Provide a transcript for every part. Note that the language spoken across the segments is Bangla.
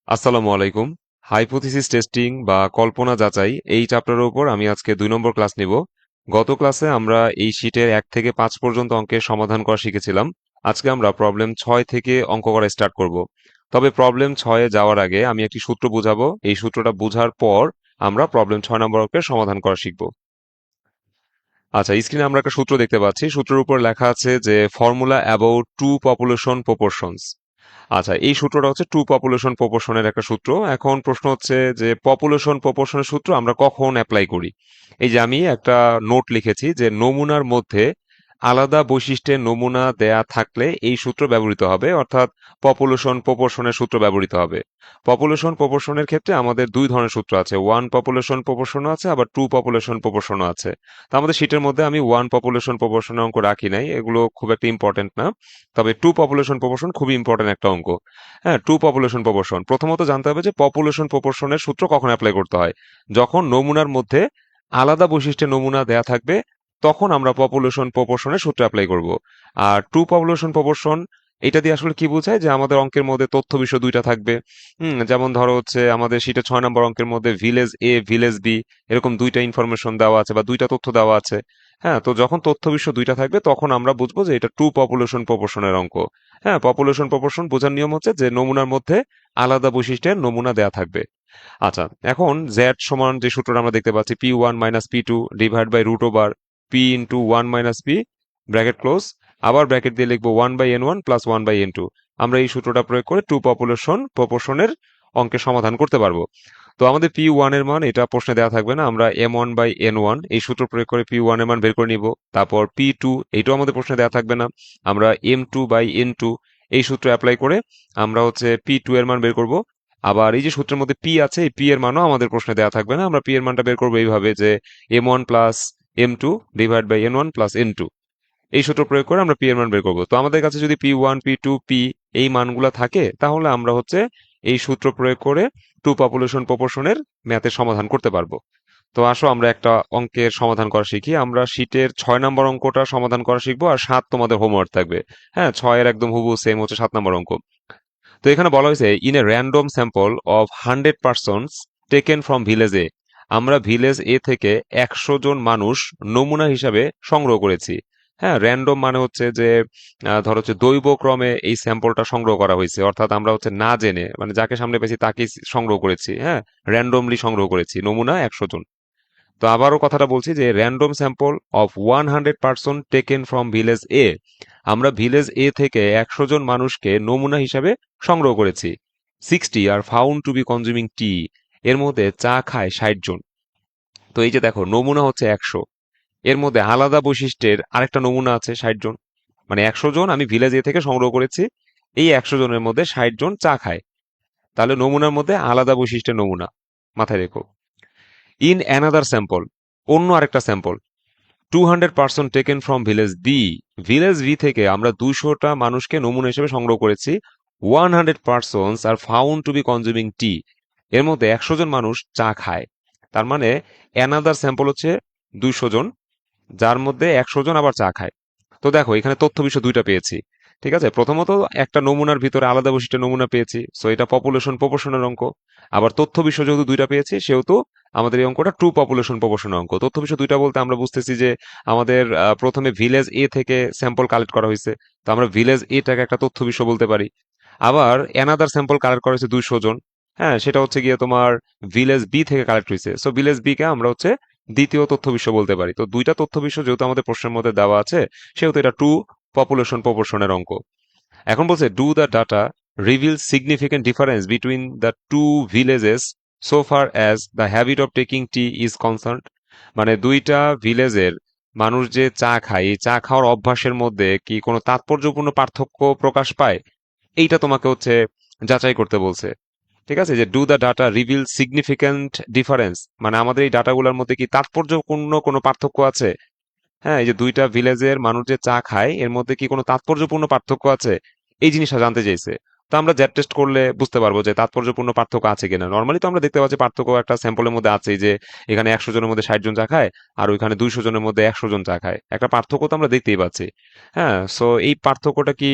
আসসালামু আলাইকুম। হাইপোথিসিস টেস্টিং বা কল্পনা যাচাই এই চ্যাপ্টারের উপর আমি আজকে 2 নম্বর ক্লাস নিব। গত ক্লাসে আমরা এই শীটের 1 থেকে 5 পর্যন্ত অঙ্কের সমাধান করা শিখেছিলাম। আজকে আমরা প্রবলেম 6 থেকে অঙ্ক করা স্টার্ট করব। তবে প্রবলেম 6-এ যাওয়ার আগে আমি একটি সূত্র বুঝাবো। এই সূত্রটা বোঝার পর আমরা প্রবলেম 6 নম্বর অঙ্কের সমাধান করা শিখব। আচ্ছা, স্ক্রিনে আমরা একটা সূত্র দেখতে পাচ্ছি। সূত্রের উপর লেখা আছে যে formula about two population proportions. আচ্ছা, এই সূত্রটা হচ্ছে টু পপুলেশন প্রপোর্শনের একটা সূত্র। এখন প্রশ্ন হচ্ছে যে পপুলেশন প্রপোর্শনের সূত্র আমরা কখন অ্যাপ্লাই করি। এই যে আমি একটা নোট লিখেছি যে নমুনার মধ্যে আলাদা বৈশিষ্ট্যের নমুনা দেয়া থাকলে এই সূত্র ব্যবহৃত হবে, অর্থাৎ পপুলেশন প্রপোর্শনের সূত্র ব্যবহৃত হবে। পপুলেশন প্রপোর্শনের ক্ষেত্রে আমাদের দুই ধরনের সূত্র আছে, ওয়ান পপুলেশন প্রপোর্শনও আছে, আবার টু পপুলেশন প্রপোর্শনও আছে। তো আমাদের শীটের মধ্যে আমি ওয়ান পপুলেশন প্রপোর্শনের অঙ্ক রাখি নাই, এগুলো খুব একটা ইম্পর্টেন্ট না। তবে টু পপুলেশন প্রপোর্শন খুবই ইম্পর্টেন্ট একটা অঙ্ক। হ্যাঁ, টু পপুলেশন প্রপোর্শন প্রথমত জানতে হবে যে পপুলেশন প্রপোর্শনের সূত্র কখন অ্যাপ্লাই করতে হয়। যখন নমুনার মধ্যে আলাদা বৈশিষ্ট্যের নমুনা দেয়া থাকবে, তখন আমরা পপুলেশন প্রপোর্শনের সূত্র অ্যাপ্লাই করব। আর টু পপুলেশন প্রপোর্শন এটা দিয়ে আসলে কি বোঝায় যে আমাদের অঙ্কের মধ্যে তথ্য বিষয় দুইটা থাকবে। যেমন ধরো হচ্ছে আমাদের শীটে 6 নম্বর অঙ্কের মধ্যে ভিলেজ এ ভিলেজ বি এরকম দুইটা ইনফরমেশন দেওয়া আছে বা দুইটা তথ্য দেওয়া আছে। হ্যাঁ, তো যখন তথ্য বিষয় দুইটা থাকবে তখন আমরা বুঝবো যে এটা টু পপুলেশন প্রপোর্শনের অঙ্ক। হ্যাঁ, পপুলেশন প্রপোর্শন বোঝার নিয়ম হচ্ছে যে নমুনার মধ্যে আলাদা বৈশিষ্ট্যের নমুনা দেয়া থাকবে। আচ্ছা, এখন জেড সমান যে সূত্রটা আমরা দেখতে পাচ্ছি P1 - P2 divide by root over P × 1 - P bracket close, আবার ব্র্যাকেট দিয়ে লিখবো 1/n1 প্লাস 1/n2। আমরা এই সূত্রটা প্রয়োগ করে টু পপুলেশন প্রপোর্শনের অঙ্কের সমাধান করতে পারবো। তো আমাদের P1 এর মান এটা প্রশ্নে দেওয়া থাকবে না, আমরা M1/n1 এই সূত্র প্রয়োগ করে P1 এর মান বের করে নিব। তারপর P2 এইটাও আমাদের প্রশ্নে দেওয়া থাকবে না, আমরা M2/n2 এই সূত্র অ্যাপ্লাই করে আমরা হচ্ছে P2 এর মান বের করব। আবার এই যে সূত্রের মধ্যে পি আছে, এই পি এর মানও আমাদের প্রশ্নে দেওয়া থাকবে না, আমরা পি এর মানটা বের করবো এইভাবে যে M1 plus M2 divide by N1 plus N2। এই সূত্র প্রয়োগ করে আমরা পি এর মান বের করবো। তো আমাদের কাছে যদি P1 P2 P এই মানগুলা থাকে, তাহলে আমরা হচ্ছে এই সূত্র প্রয়োগ করে টু পপুলেশন প্রপোর্শনের ম্যাথের সমাধান করতে পারবো। তো আসো আমরা একটা অঙ্কের সমাধান করা শিখি। আমরা শীটের 6 নম্বর অঙ্কটা সমাধান করা শিখবো, আর 7 তোমাদের হোমওয়ার্ক থাকবে। হ্যাঁ, 6-এর একদম হুবহু সেম হচ্ছে 7 নম্বর অঙ্ক। তো এখানে বলা হয়েছে in a random sample of 100 persons taken from village A. আমরা ভিলেজ এ থেকে 100 জন মানুষ নমুনা হিসাবে সংগ্রহ করেছি। হ্যাঁ, র্যান্ডম মানে হচ্ছে যে ধর হচ্ছে দৈবক্রমে এই স্যাম্পলটা সংগ্রহ করা হয়েছে, অর্থাৎ আমরা হচ্ছে না জেনে মানে যাকে সামনে পেয়েছি তাকেই সংগ্রহ করেছি। হ্যাঁ, র্যান্ডমলি সংগ্রহ করেছি নমুনা 100 জন। তো আবারও কথাটা বলছি যে random sample of 100 person taken from village A. আমরা ভিলেজ এ থেকে 100 জন মানুষকে নমুনা হিসাবে সংগ্রহ করেছি। 60 আর found to be consuming tea. এর মধ্যে চা খায় 60 জন। তো এই যে দেখো নমুনা হচ্ছে 100, এর মধ্যে আলাদা বৈশিষ্ট্যের আরেকটা নমুনা আছে 60 জন। মানে 100 জন আমি ভিলেজ এ থেকে সংগ্রহ করেছি, এই 100 জনের মধ্যে 60 জন চা খায়। তাহলে নমুনার মধ্যে আলাদা বৈশিষ্ট্যের নমুনা, মাথায় রেখো। ইন অ্যানাদার স্যাম্পল, অন্য আরেকটা sample, 200 person taken from village B. Village B থেকে আমরা 200টা মানুষকে নমুনা হিসেবে সংগ্রহ করেছি। 100 persons are found to be consuming tea. এর মধ্যে 100 জন মানুষ চা খায়। তার মানে অ্যানাদার স্যাম্পল হচ্ছে 200 জন, যার মধ্যে 100 জন আবার চা খায়। তো দেখো এখানে তথ্য বিষয় দুইটা পেয়েছি। ঠিক আছে, প্রথমত একটা নমুনার ভিতরে আলাদা বৈশিষ্ট্যের নমুনা পেয়েছি, সো এটা পপুলেশন প্রপোর্শনের অঙ্ক। আবার তথ্য বিষয় যেহেতু দুইটা পেয়েছি, সেহেতু আমাদের এই অঙ্কটা টু পপুলেশন প্রপোর্শনের অঙ্ক। তথ্য বিষয় দুইটা বলতে আমরা বুঝতেছি যে আমাদের প্রথমে ভিলেজ এ থেকে স্যাম্পল কালেক্ট করা হয়েছে, তো আমরা ভিলেজ এটাকে একটা তথ্য বিষয় বলতে পারি। আবার অ্যানাদার স্যাম্পল কালেক্ট করা হয়েছে 200 জন। হ্যাঁ, সেটা হচ্ছে গিয়ে তোমার ভিলেজ বি থেকে কালেক্ট হয়েছে, সো ভিলেজ বি কে আমরা হচ্ছে দ্বিতীয় তথ্য বিষয় বলতে পারি। তো দুইটা তথ্য বিষয় যেহেতু আমাদের প্রশ্নের মধ্যে দেওয়া আছে, সেহেতু এটা টু পপুলেশন প্রপোর্শনের অঙ্ক। এখন বলছে do the data reveal significant difference between the two villages so far as the habit of taking tea is concern. মানে দুইটা ভিলেজের মানুষ যে চা খায়, এই চা খাওয়ার অভ্যাসের মধ্যে কি কোনো তাৎপর্যপূর্ণ পার্থক্য প্রকাশ পায়, এইটা তোমাকে হচ্ছে যাচাই করতে বলছে। ঠিক আছে, যে do the data reveal significant difference, মানে আমাদের এই ডাটাগুলোর মধ্যে কি তাৎপর্যপূর্ণ কোনো পার্থক্য আছে। হ্যাঁ, এই যে দুইটা ভিলেজের মানুষ যে চা খায় এর মধ্যে কি কোনো তাৎপর্যপূর্ণ পার্থক্য আছে, এই জিনিসটা জানতে চাইছে। তো আমরা জ্যাট টেস্ট করলে বুঝতে পারবো যে তাৎপর্যপূর্ণ পার্থক্য আছে কিনা। নর্মালি তো আমরা দেখতে পাচ্ছি পার্থক্য একটা স্যাম্পলের মধ্যে আছে, যে এখানে 100 জনের মধ্যে 60 জন চা খায়, আর ওইখানে 200 জনের মধ্যে 100 জন চা খায়, একটা পার্থক্য তো আমরা দেখতেই পাচ্ছি। হ্যাঁ, সো এই পার্থক্যটা কি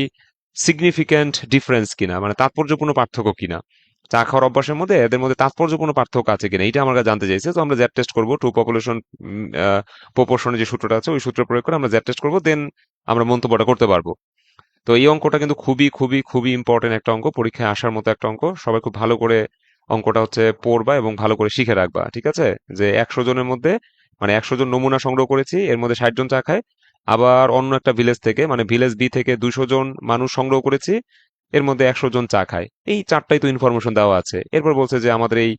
সিগনিফিক্যান্ট ডিফারেন্স কিনা, মানে তাৎপর্যপূর্ণ পার্থক্য কিনা। চা খাওয়ার অভ্যাসের মধ্যে এদের মধ্যে তাৎপর্যপূর্ণ পার্থক্য আছে কিনা এটা আমার কাছে জানতে চাইছে। তো আমরা জ্যাড টেস্ট করবো, টু পপুলেশন প্রপোর্শনের যে সূত্রটা আছে ওই সূত্র প্রয়োগ করে আমরা জ্যাড টেস্ট করবো, দেন আমরা মন্তব্যটা করতে পারবো। তো এই অঙ্কটা কিন্তু খুবই খুবই খুবই ইম্পর্টেন্ট একটা অঙ্ক, পরীক্ষায় আসার মতো একটা অঙ্ক। সবাই খুব ভালো করে অঙ্কটা হচ্ছে পড়বা এবং ভালো করে শিখে রাখবা, ঠিক আছে? যে 100 জনের মধ্যে, মানে 100 জন নমুনা সংগ্রহ করেছি, এর মধ্যে 60 জন চা খায়। আবার অন্য একটা ভিলেজ থেকে, মানে ভিলেজ বি থেকে 200 জন মানুষ সংগ্রহ করেছি, এর মধ্যে 100 জন চা খায়। এই চারটাই তো ইনফরমেশন দেওয়া আছে। এরপর বলছে যে আমাদের এই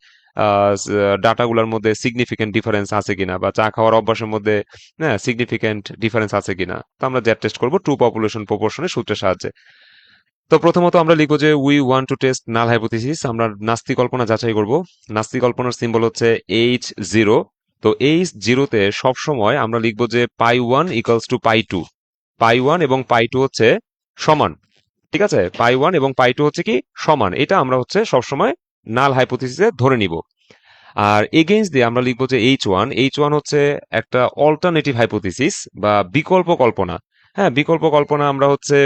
ডাটাগুলোর মধ্যে সিগনিফিকেন্ট ডিফারেন্স আছে কিনা, বা চা খাওয়ার অভ্যাসের মধ্যে হ্যাঁ সিগনিফিকেন্ট ডিফারেন্স আছে কিনা। তো আমরা জ্যাড টেস্ট করবো টু পপুলেশন প্রপোর্শনের সূত্রের সাহায্যে। তো প্রথমত আমরা লিখবো যে we want to test null hypothesis. আমরা নাস্তিক কল্পনা যাচাই করব। নাস্তিক কল্পনার সিম্বল হচ্ছে H0। তো H0-তে সবসময় আমরা লিখবো যে পাই 1 ইকুয়ালস টু পাই 2। পাই 1 এবং পাই 2 হচ্ছে সমান, ঠিক আছে? পাই 1 এবং পাই 2 হচ্ছে কি সমান, এটা আমরা হচ্ছে সবসময় নাল হাইপোথিসিসে ধরে নিব। আর এগেইনস্ট দিয়ে আমরা লিখবো যে H1 হচ্ছে একটা অল্টারনেটিভ হাইপোথিসিস বা বিকল্প কল্পনা। হ্যাঁ, বিকল্প কল্পনা আমরা হচ্ছে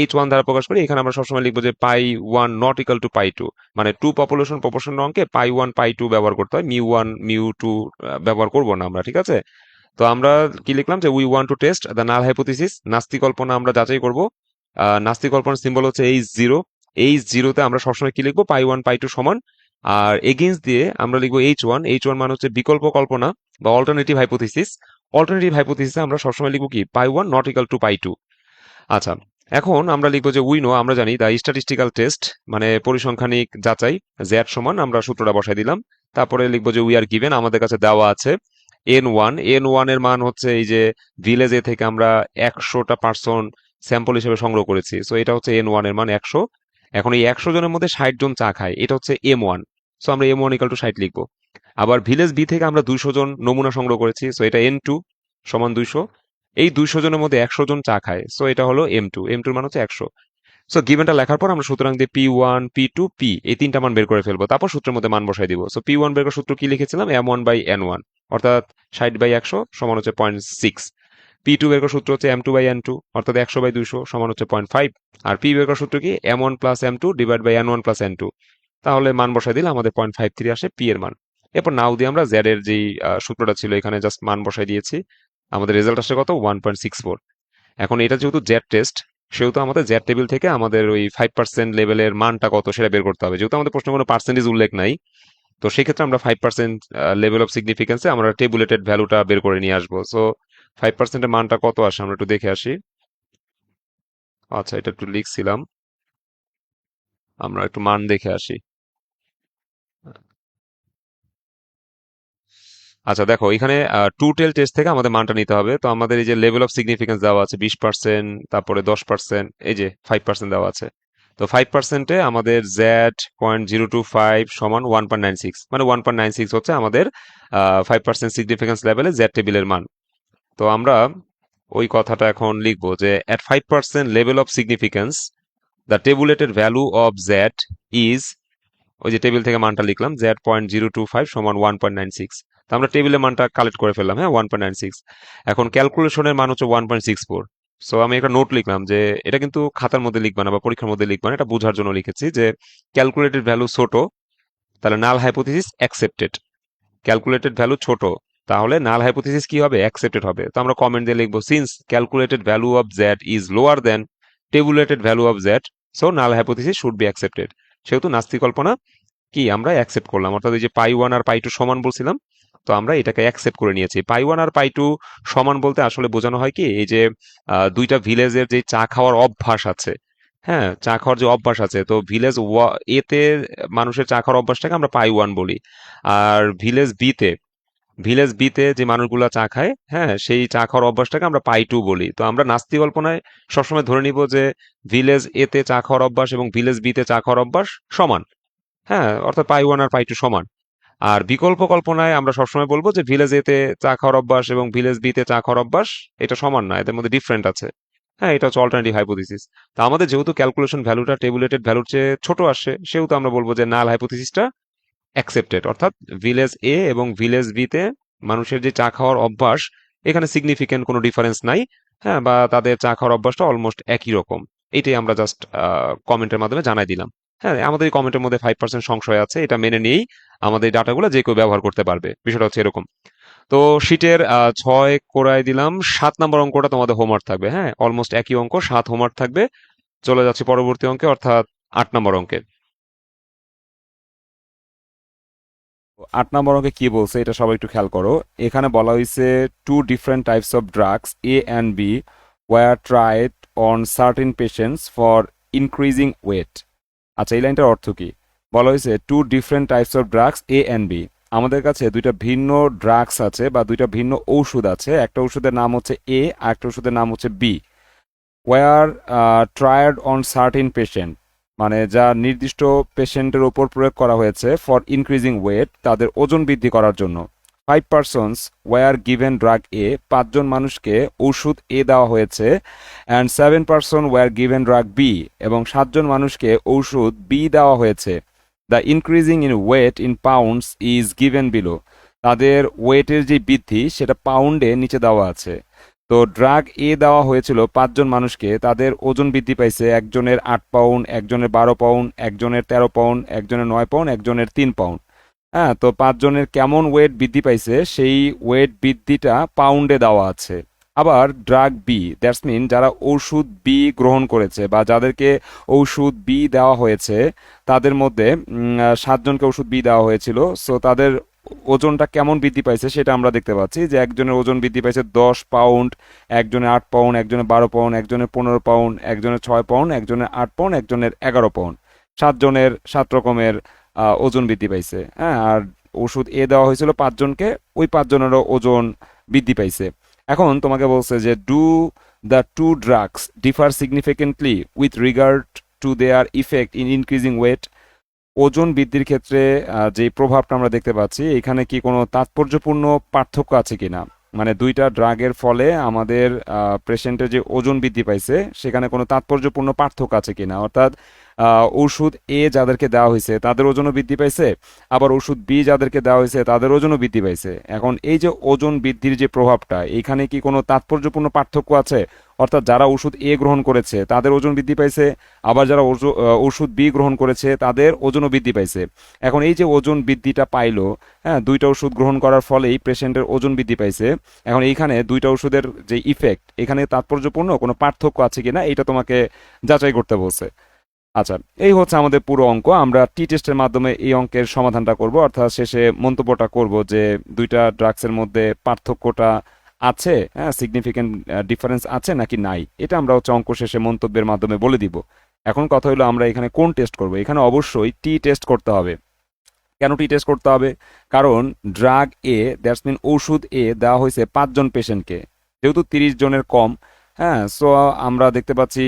H1 দ্বারা প্রকাশ করি। এখানে আমরা সবসময় লিখবো যে পাই 1 নট ইকাল টু পাই 2, মানে টু পপুলেশন প্রপোর্শন অঙ্কে পাই 1 পাই 2 ব্যবহার করতে হয়, মিউ 1 মিউ 2 ব্যবহার করবো না আমরা, ঠিক আছে? তো আমরা কি লিখলাম যে we want to test the null hypothesis. নাস্তিক কল্পনা আমরা যাচাই করব। নাস্তিক কল্পনার সিম্বল হচ্ছে H0। H0-তে আমরা সবসময় কি লিখবো, পাই 1 পাই 2 সমান। আর এগেইনস্ট দিয়ে আমরা লিখবো H1 মানে হচ্ছে বিকল্প কল্পনা বা অল্টারনেটিভ হাইপোথিসিস। অল্টারনেটিভ হাইপোথিসিসে আমরা সবসময় লিখবো কি পাই 1 নট ইকাল টু পাই 2। আচ্ছা, এখন আমরা লিখবো যে উই নো, আমরা জানি দ্য স্ট্যাটিস্টিক্যাল টেস্ট, মানে পরিসংখ্যানিক যাচাই, জেড সমান আমরা সূত্রটা বসাই দিলাম। তারপরে লিখবো যে উই আর গিভেন, আমাদের কাছে দেওয়া আছে N1 এর মান হচ্ছে এই যে ভিলেজ এ থেকে আমরা 100টা পার্সন স্যাম্পল হিসেবে সংগ্রহ করেছি, সো এটা হচ্ছে N1 এর মান 100। এখন এই 100 জনের মধ্যে 60 জন চা খায়, এটা হচ্ছে M1। সো আমরা M1 ইকাল টু 60 লিখবো। আবার ভিলেজ বি থেকে আমরা 200 জন নমুনা সংগ্রহ করেছি, সো এটা N2 সমান 200। এই 200 জনের মধ্যে 100 জন চা খায়, সো এটা হলো M2। M2 এর মান হচ্ছে 100। সো গিভেনটা লেখার পর আমরা সুতরাং দিয়ে P1 P2 P এই তিনটা মান বের করে ফেলবো, তারপর সূত্রের মধ্যে মান বসাই দিব। সো P1 বের করার সূত্র কি লিখেছিলাম, M1/N1, অর্থাৎ 60/100 সমান হচ্ছে 0.6। P2 বের করার সূত্র হচ্ছে M2/N2, অর্থাৎ 100/200 সমান হচ্ছে 0.5। আর P বের করার সূত্র কি, M1 plus M2 divide by N1 plus N2। তাহলে মান বসাই দিলে আমাদের 0.53 আসে P এর মান। এরপর নাও দিয়ে আমরা Z এর যেই সূত্রটা ছিল এখানে জাস্ট মান বসাই দিয়েছি। আমাদের রেজাল্ট আসছে কত, 1.64। এখন এটা যেহেতু জেড টেস্ট, সেহেতু আমাদের জেড টেবিল থেকে আমাদের ওই 5% লেভেলের মানটা কত সেটা বের করতে হবে। যেহেতু আমাদের প্রশ্নে কোনো পার্সেন্টেজ উল্লেখ নাই, তো সেক্ষেত্রে আমরা 5% লেভেল অফ সিগনিফিকেন্সে আমরা টেবুলেটেড ভ্যালুটা বের করে নিয়ে আসবো। সো 5%-এর মানটা কত আসে আমরা একটু দেখে আসি। আচ্ছা, এটা একটু লিখছিলাম, আমরা একটু মান দেখে আসি। আচ্ছা দেখো, এখানে টু টেল টেস্ট থেকে আমাদের মানটা নিতে হবে। তো আমাদের এই যে লেভেল অফ সিগনিফিকেন্স দেওয়া আছে 20%, তারপরে 10%, এই যে 5% দেওয়া আছে। তো 5%-এ আমাদের Z.025 সমান 1.96, মানে 1.96 হচ্ছে আমাদের 5% সিগনিফিকেন্স লেভেলে জেড টেবিলের মান। তো আমরা ওই কথাটা এখন লিখবো যে at 5% level of significance the tabulated value of Z is, ওই যে টেবিল থেকে মানটা লিখলাম Z.025 সমান 1.96। তো আমরা টেবিলের মানটা কালেক্ট করে ফেললাম, হ্যাঁ 1.96। এখন ক্যালকুলেশনের মান হচ্ছে 1.64। সো আমি একটা নোট লিখলাম যে এটা কিন্তু খাতার মধ্যে লিখবা না বা পরীক্ষার মধ্যে লিখবা না, এটা বোঝার জন্য লিখেছি যে ক্যালকুলেটেড ভ্যালু ছোট, তাহলে নাল হাইপোথিসিস অ্যাকসেপ্টেড। ক্যালকুলেটেড ভ্যালু ছোট, তাহলে নাল হাইপোথিসিস কি হবে, অ্যাকসেপ্টেড হবে। তো আমরা কমেন্ট দিয়ে লিখবো since calculated value of Z is lower than tabulated value of Z, so null hypothesis should be accepted. সেহেতু নাস্তিক কল্পনা কি আমরা অ্যাকসেপ্ট করলাম, অর্থাৎ এই যে পাই 1 আর পাই 2 সমান বলছিলাম, তো আমরা এটাকে অ্যাকসেপ্ট করে নিয়েছি। পাই 1 আর পাই 2 সমান বলতে আসলে বোঝানো হয় কি, এই যে দুইটা ভিলেজের যে চা খাওয়ার অভ্যাস আছে, হ্যাঁ চা খাওয়ার যে অভ্যাস আছে, তো ভিলেজ এতে মানুষের চা খাওয়ার অভ্যাসটাকে আমরা পাই 1 বলি। আর ভিলেজ বিতে যে মানুষগুলা চা খায়, হ্যাঁ সেই চা খাওয়ার অভ্যাসটাকে আমরা পাই 2 বলি। তো আমরা নাস্তিক কল্পনায় সবসময় ধরে নিব যে ভিলেজ এতে চা খাওয়ার অভ্যাস এবং ভিলেজ বিতে চা খাওয়ার অভ্যাস সমান, হ্যাঁ অর্থাৎ পাই 1 আর পাই 2 সমান। আর বিকল্প কল্পনায় আমরা সবসময় বলবো যে ভিলেজ এতে চা খাওয়ার অভ্যাস এবং ভিলেজ বিতে চা খাওয়ার অভ্যাস এটা সমান না, এদের মধ্যে ডিফারেন্ট আছে। হ্যাঁ, এটা হচ্ছে অল্টারনেটিভ হাইপোথিসিস। তো আমাদের যেহেতু ক্যালকুলেশন ভ্যালুটা টেবুলেটেড ভ্যালুর চেয়ে ছোট আসে, সেহেতু আমরা বলবো যে নাল হাইপোথিসিসটা অ্যাকসেপ্টেড, অর্থাৎ ভিলেজ এ এবং ভিলেজ বিতে মানুষের যে চা খাওয়ার অভ্যাস, এখানে সিগনিফিকেন্ট কোনো ডিফারেন্স নাই, হ্যাঁ বা তাদের চা খাওয়ার অভ্যাসটা অলমোস্ট একই রকম। এটাই আমরা জাস্ট কমেন্টের মাধ্যমে জানাই দিলাম। হ্যাঁ, আমাদের এই কমেন্টের মধ্যে 5% সংশয় আছে, এটা মেনে নিয়েই আমাদের ডাটাগুলো যে কেউ ব্যবহার করতে পারবে, বিষয়টা হচ্ছে এরকম। তো শীটের 6 করাই দিলাম, 7 নম্বর অঙ্কটা তোমাদের হোমওয়ার্ক থাকবে। হ্যাঁ, অলমোস্ট একই অঙ্ক, 7 হোমওয়ার্ক থাকবে। চলে যাচ্ছি পরবর্তী অঙ্কে, অর্থাৎ 8 নম্বর অঙ্কে। 8 নম্বর অঙ্কে কি বলছে এটা সবাই একটু খেয়াল করো। এখানে বলা হয়েছে two different types of drugs A and B were tried on certain patients for increasing weight. আচ্ছা, এই লাইনটার অর্থ কি? বলা হয়েছে two different types of drugs A and B. আমাদের কাছে দুইটা ভিন্ন ড্রাগস আছে বা দুইটা ভিন্ন ঔষধ আছে। একটা ওষুধের নাম হচ্ছে এ আর একটা ওষুধের নাম হচ্ছে B. Were tried on certain patient, মানে যা নির্দিষ্ট পেশেন্টের ওপর প্রয়োগ করা হয়েছে ফর ইনক্রিজিং ওয়েট, তাদের ওজন বৃদ্ধি করার জন্য। 5 persons were given drug A, 5জন মানুষকে ওষুধ এ দেওয়া হয়েছে। And 7 person were given drug B, এবং 7জন মানুষকে ঔষধ বি দেওয়া হয়েছে। The increasing in weight in pounds is given below, তাদের ওয়েটের যে বৃদ্ধি সেটা পাউন্ডে নিচে দেওয়া আছে। তো ড্রাগ এ দেওয়া হয়েছিল 5জন মানুষকে, তাদের ওজন বৃদ্ধি পাইছে, একজনের 8 পাউন্ড, একজনের 12 পাউন্ড, একজনের 13 পাউন্ড, একজনের 9 পাউন্ড, একজনের 3 পাউন্ড। হ্যাঁ, তো 5জনের কেমন ওয়েট বৃদ্ধি পাইছে সেই ওয়েট বৃদ্ধিটা পাউন্ডে দেওয়া আছে। আবার ড্রাগ বি, দ্যাটস মিন যারা ওষুধ বি গ্রহণ করেছে বা যাদেরকে ওষুধ বি দেওয়া হয়েছে, তাদের মধ্যে 7জনকে ওষুধ বি দেওয়া হয়েছিল। সো তাদের ওজনটা কেমন বৃদ্ধি পাইছে সেটা আমরা দেখতে পাচ্ছি যে একজনের ওজন বৃদ্ধি পাইছে 10 পাউন্ড, একজনের 8 পাউন্ড, একজনের 12 পাউন্ড, একজনের 15 পাউন্ড, একজনের 6 পাউন্ড, একজনের 8 পাউন্ড, একজনের 11 পাউন্ড। 7জনের 7 রকমের ওজন বৃদ্ধি পাইছে। হ্যাঁ, আর ওষুধ এ দেওয়া হয়েছিল 5জনকে, ওই 5জনেরও ওজন বৃদ্ধি পাইছে। এখন তোমাকে বলছে যে do the two drugs differ significantly with regard to their effect in increasing weight. ওজন বৃদ্ধির ক্ষেত্রে যে প্রভাবটা আমরা দেখতে পাচ্ছি, এখানে কি কোনো তাৎপর্যপূর্ণ পার্থক্য আছে কিনা, মানে দুইটা ড্রাগের ফলে আমাদের পেশেন্টের যে ওজন বৃদ্ধি পাইছে সেখানে কোনো তাৎপর্যপূর্ণ পার্থক্য আছে কিনা, অর্থাৎ ওষুধ এ যাদেরকে দেওয়া হয়েছে তাদের ওজনও বৃদ্ধি পাইছে, আবার ওষুধ বি যাদেরকে দেওয়া হয়েছে তাদের ওজনও বৃদ্ধি পাইছে। এখন এই যে ওজন বৃদ্ধির যে প্রভাবটা, এইখানে কি কোনো তাৎপর্যপূর্ণ পার্থক্য আছে? অর্থাৎ যারা ওষুধ এ গ্রহণ করেছে তাদের ওজন বৃদ্ধি পাইছে, আবার যারা ওষুধ বি গ্রহণ করেছে তাদের ওজনও বৃদ্ধি পাইছে। এখন এই যে ওজন বৃদ্ধিটা পাইলো, হ্যাঁ, দুইটা ওষুধ গ্রহণ করার ফলেই পেশেন্টের ওজন বৃদ্ধি পাইছে। এখন এইখানে দুইটা ওষুধের যে ইফেক্ট, এখানে তাৎপর্যপূর্ণ কোনো পার্থক্য আছে কিনা এটা তোমাকে যাচাই করতে বলছে। আচ্ছা, এই হচ্ছে আমাদের পুরো অঙ্ক। আমরা টি টেস্টের মাধ্যমে এই অঙ্কের সমাধানটা করব, অর্থাৎ শেষে মন্তব্যটা করব যে দুইটা ড্রাগসের মধ্যে পার্থক্যটা আছে, হ্যাঁ, সিগনিফিকেন্ট ডিফারেন্স আছে নাকি নাই, এটা আমরা হচ্ছে অঙ্ক শেষে মন্তব্যের মাধ্যমে বলে দিব। এখন কথা হলো আমরা এখানে কোন টেস্ট করব। এখানে অবশ্যই টি টেস্ট করতে হবে। কেন টি টেস্ট করতে হবে? কারণ ড্রাগ এ, দ্যাটস মিন ওষুধ এ দেওয়া হয়েছে 5জন পেশেন্টকে, যেহেতু 30 জনের কম। হ্যাঁ, সো আমরা দেখতে পাচ্ছি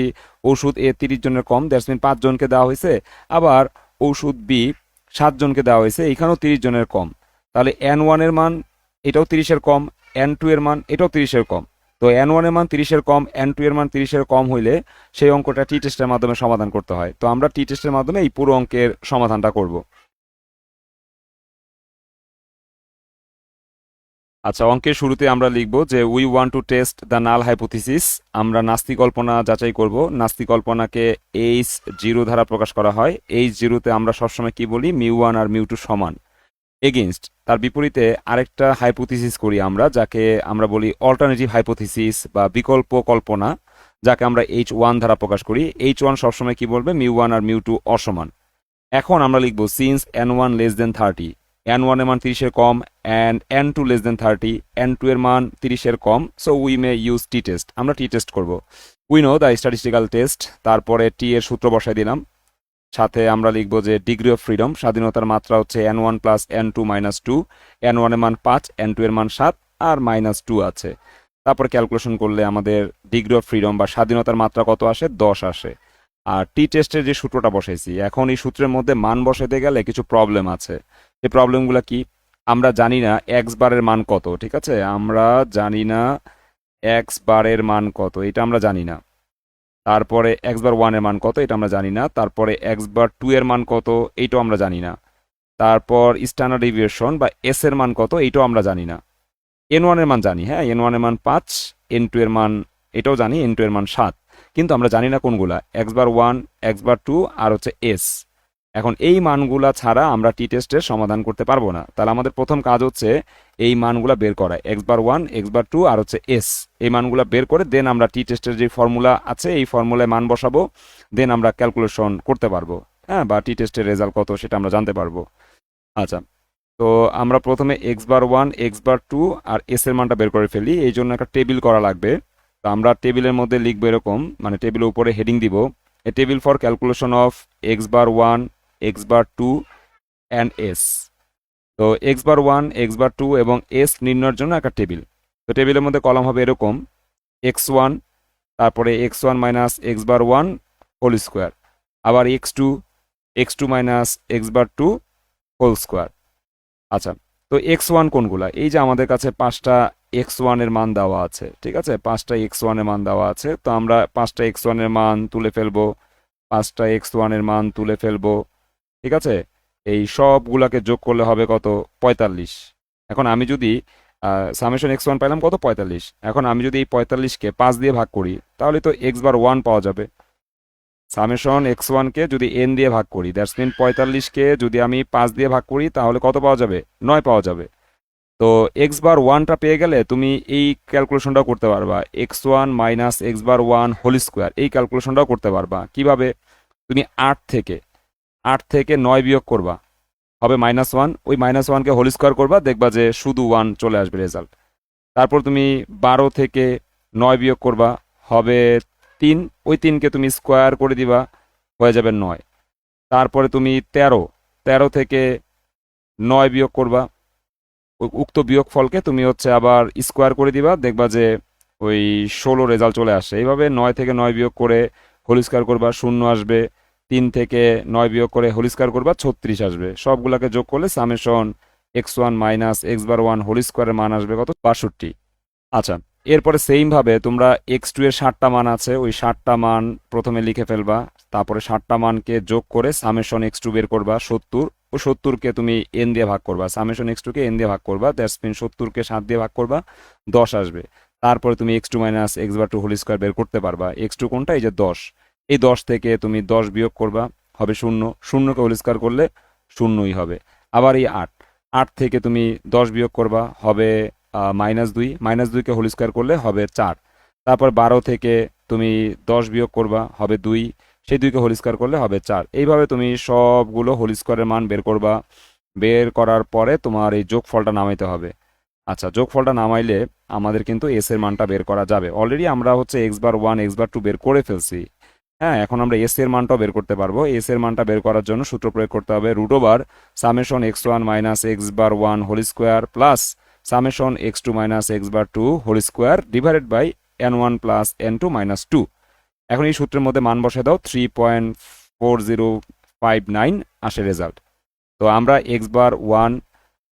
ওষুধ এ 30 জনের কম, দ্যাটস মিন 5জনকে দেওয়া হয়েছে। আবার ওষুধ বি 7জনকে দেওয়া হয়েছে, এখানেও 30জনের কম। তাহলে N1-এর মান এটাও 30-এর কম, N2-এর মান এটাও 30-এর কম। তো N1-এর মান 30-এর কম, N2-এর মান 30-এর কম হইলে সেই অঙ্কটা টি টেস্টের মাধ্যমে সমাধান করতে হয়। তো আমরা টি টেস্টের মাধ্যমে এই পুরো অঙ্কের সমাধানটা করব। আচ্ছা, অঙ্কের শুরুতে আমরা লিখব যে we want to test the null hypothesis. আমরা নাস্তিক কল্পনা যাচাই করব। নাস্তিক কল্পনাকে H0 দ্বারা প্রকাশ করা হয়। H0-তে আমরা সবসময় কি বলি? মিউ1 আর মিউ2 সমান। এগেইনস্ট, তার বিপরীতে আরেকটা হাইপোথিসিস করি আমরা, যাকে আমরা বলি অল্টারনেটিভ হাইপোথিসিস বা বিকল্প কল্পনা, যাকে আমরা H1 দ্বারা প্রকাশ করি। H1 সবসময় কি বলবে? মিউ1 আর মিউ2 অসমান। এখন আমরা লিখব since N1 less than 30, N1 এর মান 30-এর কম, and N2 less than 30, N2 এর মান 30-এর কম, so we may use t test. আমরা টি টেস্ট করব। We know the statistical test, তারপরে টি এর সূত্র বসাই দিলাম। সাথে আমরা লিখব যে ডিগ্রি অফ ফ্রিডম, স্বাধীনতার মাত্রা হচ্ছে N1 plus N2 minus 2। N1 এর মান 5, N2 এর মান 7, আর মাইনাস 2 আছে। তারপর ক্যালকুলেশন করলে আমাদের ডিগ্রি অফ ফ্রিডম বা স্বাধীনতার মাত্রা কত আসে? 10 আসে। আর টি টেস্টের যে সূত্রটা বসাইছি, এখন এই সূত্রের মধ্যে মান বসাইতে গেলে কিছু প্রবলেম আছে। এই প্রবলেমগুলো কি? আমরা জানি না এক্স বারের মান কত, ঠিক আছে? আমরা জানি না এক্স বারের মান কত, এটা আমরা জানি না। তারপরে এক্স বার 1 এর মান কত, এটা আমরা জানি না। তারপরে এক্স বার 2 এর মান কত, এইটাও আমরা জানি না। তারপর স্ট্যান্ডার্ড ডেভিয়েশন বা এস এর মান কত, এইটাও আমরা জানি না। N1 এর মান জানি, হ্যাঁ, N1 এর মান 5, N2 এর মান এটাও জানি, N2 এর মান 7। কিন্তু আমরা জানি না কোনগুলা, এক্স বার 1, এক্স বার 2, আর হচ্ছে এস। এখন এই মানগুলা ছাড়া আমরা টি টেস্টের সমাধান করতে পারবো না। তাহলে আমাদের প্রথম কাজ হচ্ছে এই মানগুলা বের করা, x bar one, x bar two আর হচ্ছে এস। এই মানগুলা বের করে দেন আমরা টি টেস্টের যে ফর্মুলা আছে এই ফর্মুলায় মান বসাবো, দেন আমরা ক্যালকুলেশন করতে পারবো। হ্যাঁ, বা টি টেস্টের রেজাল্ট কত সেটা আমরা জানতে পারবো। আচ্ছা, তো আমরা প্রথমে x bar one, x bar two আর এস এর মানটা বের করে ফেলি। এই জন্য একটা টেবিল করা লাগবে। তো আমরা টেবিলের মধ্যে লিখবো এরকম, মানে টেবিলের উপরে হেডিং দিব, a table for calculation of x bar one, x bar two and s. তো x bar one, x bar two এবং এস নির্ণয়ের জন্য একটা টেবিল। তো টেবিলের মধ্যে কলাম হবে এরকম, এক্স ওয়ান, তারপরে x one minus x bar one whole square, আবার x two, x two minus x bar two whole square. আচ্ছা, তো এক্স ওয়ান কোনগুলা? এই যে আমাদের কাছে পাঁচটা এক্স ওয়ানের মান দেওয়া আছে, ঠিক আছে, পাঁচটা এক্স ওয়ানের মান দেওয়া আছে। তো আমরা পাঁচটা এক্স ওয়ানের মান তুলে ফেলবো, পাঁচটা এক্স ওয়ানের মান তুলে ফেলবো, ঠিক আছে। এই সবগুলাকে যোগ করলে হবে কত? 45। এখন আমি যদি সামেশন এক্স ওয়ান পাইলাম কত? 45। এখন আমি যদি এই 45কে 5 দিয়ে ভাগ করি তাহলে তো এক্স বার ওয়ান পাওয়া যাবে। সামেশন এক্স ওয়ানকে যদি এন দিয়ে ভাগ করি, দ্যাটস মিন 45কে যদি আমি 5 দিয়ে ভাগ করি তাহলে কত পাওয়া যাবে? 9 পাওয়া যাবে। তো এক্স বার ওয়ানটা পেয়ে গেলে তুমি এই ক্যালকুলেশনটাও করতে পারবা, x one minus x bar one whole square, এই ক্যালকুলেশনটাও করতে পারবা। কিভাবে? তুমি 8 থেকে 9 বিয়োগ করবা, হবে -1। ওই -1কে হোল স্কোয়ার করবা, দেখবা যে শুধু 1 চলে আসবে রেজাল্ট। তারপর তুমি 12 থেকে 9 বিয়োগ করবা, হবে 3। ওই 3কে তুমি স্কোয়ার করে দিবা, হয়ে যাবে 9। তারপরে তুমি 13 থেকে 9 বিয়োগ করবা, উক্ত বিয়োগ ফলকে তুমি হচ্ছে আবার স্কোয়ার করে দিবা, দেখবা যে ওই 16 রেজাল্ট চলে আসে। এইভাবে 9 থেকে 9 বিয়োগ করে হোল স্কোয়ার করবা, 0 আসবে। 3 থেকে 9 বিয়োগ করে হোল স্কোয়ার করবা, 36 আসবে। সবগুলাকে যোগ করলে summation x one minus x bar one whole স্কোয়ারের মান আসবে কত? 62। আচ্ছা, এরপরে সেম ভাবে তোমরা এক্স টু এর 60টা মান আছে, ওই 60টা মান প্রথমে লিখে ফেলবা, তারপরে 60টা মানকে যোগ করে সামেশন এক্স টু বের করবা 70। ও 70কে তুমি এন দিয়ে ভাগ করবা, সামেশন এক্স টুকে এন দিয়ে ভাগ করবা, দ্যাটস মিন 70কে 7 দিয়ে ভাগ করবা, 10 আসবে। তারপরে তুমি x two minus x bar two whole square বের করতে পারবা। এক্স টু কোনটা? এই যে 10। এই 10 থেকে তুমি 10 বিয়োগ করবা, হবে 0। 0কে হোল স্কোয়ার করলে 0ই হবে। আবার এই 8, 8 থেকে তুমি 10 বিয়োগ করবা, হবে -2। -2কে হোল স্কোয়ার করলে হবে 4। তারপর 12 থেকে তুমি 10 বিয়োগ করবা, হবে 2। সেই 2কে হোল স্কোয়ার করলে হবে 4। এইভাবে তুমি সবগুলো হোল স্কোয়ারের মান বের করবা। বের করার পরে তোমার এই যোগফলটা নামাইতে হবে। আচ্ছা, যোগফলটা নামাইলে আমাদের কিন্তু এস এর মানটা বের করা যাবে। অলরেডি আমরা হচ্ছে X bar one, x bar two বের করে ফেলছি। হ্যাঁ, এখন আমরা এস এর মানটাও বের করতে পারবো। এস এর মানটা বের করার জন্য সূত্র প্রয়োগ করতে হবে, root over summation x one minus x bar one whole square plus summation X two minus x bar two whole square divided by N one plus N two minus two. এখন এই সূত্রের মধ্যে মান বসে দাও, 3.4059 আসে রেজাল্ট। তো আমরা x bar one,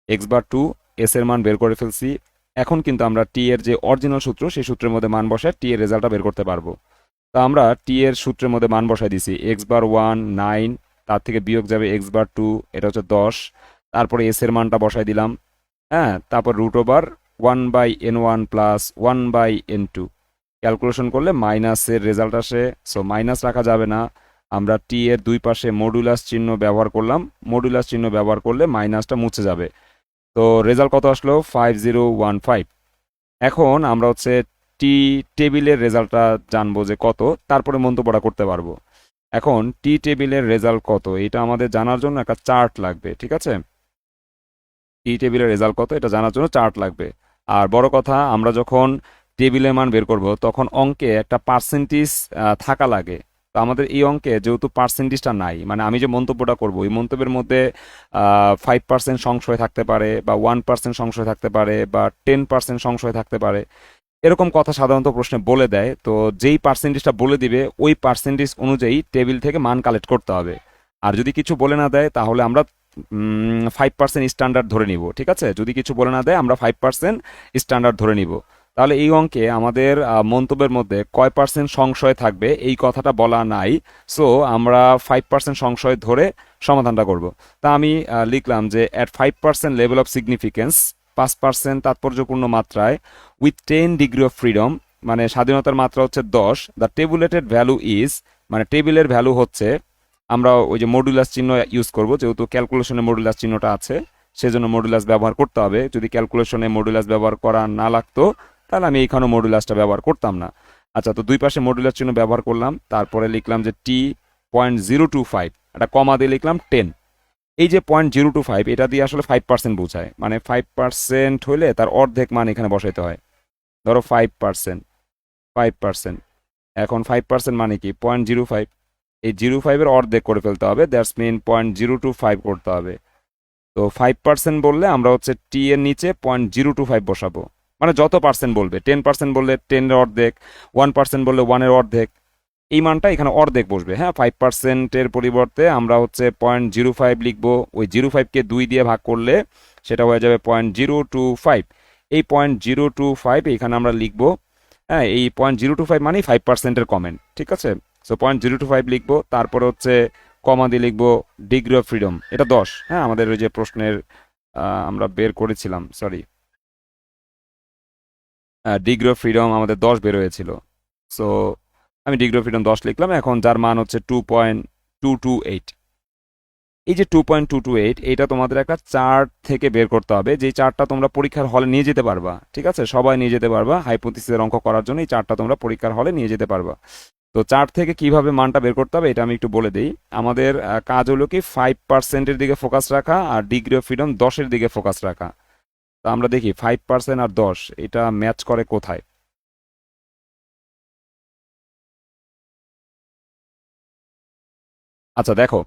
x bar two, S এর মান বের করে ফেলছি। এখন কিন্তু আমরা টি এর যে অরিজিনাল সূত্র সেই সূত্রের মধ্যে মান বসায় টি এর রেজাল্টটা বের করতে পারবো। তা আমরা টি এর সূত্রের মধ্যে মান বসাই দিছি, এক্স বার ওয়ান 9, তার থেকে বিয়োগ যাবে এক্স বার টু, এটা হচ্ছে 10। তারপরে এস এর মানটা বসাই দিলাম। হ্যাঁ, তারপর root over 1/n1 plus 1/n2। Calculation করলে মাইনাসের রেজাল্ট আসে, সো মাইনাস রাখা যাবে না। আমরা টি এর দুই পাশে মডুলাস চিহ্ন ব্যবহার করলাম, মডুলাস চিহ্ন ব্যবহার করলে মাইনাসটা মুছে যাবে। তো রেজাল্ট কত আসলো? 5015। এখন আমরা হচ্ছে টি টেবিলের রেজাল্টটা জানবো যে কত, তারপরে মন্তব্যটা করতে পারবো। এখন টি টেবিলের রেজাল্ট কত এটা আমাদের জানার জন্য একটা চার্ট লাগবে, ঠিক আছে। টি টেবিলের রেজাল্ট কত এটা জানার জন্য চার্ট লাগবে। আর বড় কথা, আমরা যখন টেবিলের মান বের করব তখন অঙ্কে একটা পার্সেন্টেজ থাকা লাগে। তো আমাদের এই অঙ্কে যেহেতু পার্সেন্টেজটা নাই, মানে আমি যে মন্তব্যটা করব এই মন্তব্যের মধ্যে 5% সংশয় থাকতে পারে, বা 1% সংশয় থাকতে পারে, বা 10% সংশয় থাকতে পারে, এরকম কথা সাধারণত প্রশ্নে বলে দেয়। তো যেই পার্সেন্টেজটা বলে দিবে ওই পার্সেন্টেজ অনুযায়ী টেবিল থেকে মান কালেক্ট করতে হবে। আর যদি কিছু বলে না দেয় তাহলে আমরা 5% স্ট্যান্ডার্ড ধরে নিব, ঠিক আছে। যদি কিছু বলে না দেয় আমরা 5% স্ট্যান্ডার্ড ধরে নিব। তাহলে এই অঙ্কে আমাদের মন্তব্যের মধ্যে কয় পার্সেন্ট সংশয় থাকবে এই কথাটা বলা নাই। সো আমরা 5% সংশয় ধরে সমাধানটা করব। তা আমি লিখলাম যে অ্যাট 5% লেভেল অফ সিগনিফিকেন্স, 5% তাৎপর্যপূর্ণ মাত্রায়, উইথ 10 ডিগ্রি অফ ফ্রিডম, মানে স্বাধীনতার মাত্রা হচ্ছে 10, দ্য টেবুলেটেড ভ্যালু ইজ, মানে টেবিলের ভ্যালু হচ্ছে আমরা ওই যে মডুলাস চিহ্ন ইউজ করব, যেহেতু ক্যালকুলেশনে মডুলাস চিহ্নটা আছে সেজন্য মডুলাস ব্যবহার করতে হবে। যদি ক্যালকুলেশনে মডুলাস ব্যবহার করা না লাগতো তাহলে আমি এইখানেও মডুলাসটা ব্যবহার করতাম না। আচ্ছা, তো দুই পাশে মডুলাস চিহ্ন ব্যবহার করলাম, তারপরে লিখলাম যে টি 0.025, একটা কমা দিয়ে লিখলাম 10। এই যে 0.025 এটা দিয়ে আসলে 5% বোঝায়, মানে 5% হলে তার অর্ধেক মান এখানে বসাইতে হয়। ধরো 5%, 5%, এখন 5% মানে কি 0.05, এই 0.5-এর অর্ধেক করে ফেলতে হবে, দ্যাটস মিন 0.025 করতে হবে। তো 5% বললে আমরা হচ্ছে টি এর নিচে 0.025 বসাবো, মানে যত পার্সেন্ট বলবে, 10% বললে 10-এর অর্ধেক, 1% বললে 1-এর অর্ধেক, এই মানটা এখানে অর্ধেক বসবে। হ্যাঁ, 5%-এর পরিবর্তে আমরা হচ্ছে 0.05 লিখবো, ওই 0.5-কে 2 দিয়ে ভাগ করলে সেটা হয়ে যাবে 0.025। এই 0.025 এখানে আমরা লিখবো। হ্যাঁ, এই 0.025 মানেই 5%-এর কমেন্ট, ঠিক আছে। সো 0.025 লিখবো, তারপরে হচ্ছে কমা দিয়ে লিখবো ডিগ্রি অফ ফ্রিডম, এটা 10। হ্যাঁ, আমাদের ওই যে প্রশ্নের আমরা বের করেছিলাম, সরি, ডিগ্রি অফ ফ্রিডম আমাদের 10 বের হয়েছিল। সো আমি ডিগ্রি অফ ফ্রিডম 10 লিখলাম, এখন যার মান হচ্ছে 2.228। এই যে 2.228 এইটা তোমাদের একটা চার্ট থেকে বের করতে হবে, যে চার্টটা তোমরা পরীক্ষার হলে নিয়ে যেতে পারবা, ঠিক আছে, সবাই নিয়ে যেতে পারবা। হাইপোথিসিসের অঙ্ক করার জন্য এই চার্টটা তোমরা পরীক্ষার হলে নিয়ে যেতে পারবা। তো চার্ট থেকে কিভাবে মানটা বের করতে হবে এটা আমি একটু বলে দিই। আমাদের কাজ হলো কি 5%-এর দিকে ফোকাস রাখা আর ডিগ্রি অফ ফ্রিডম 10-এর দিকে ফোকাস রাখা। তো আমরা দেখি 5% আর 10 এটা ম্যাচ করে কোথায়। আচ্ছা দেখো,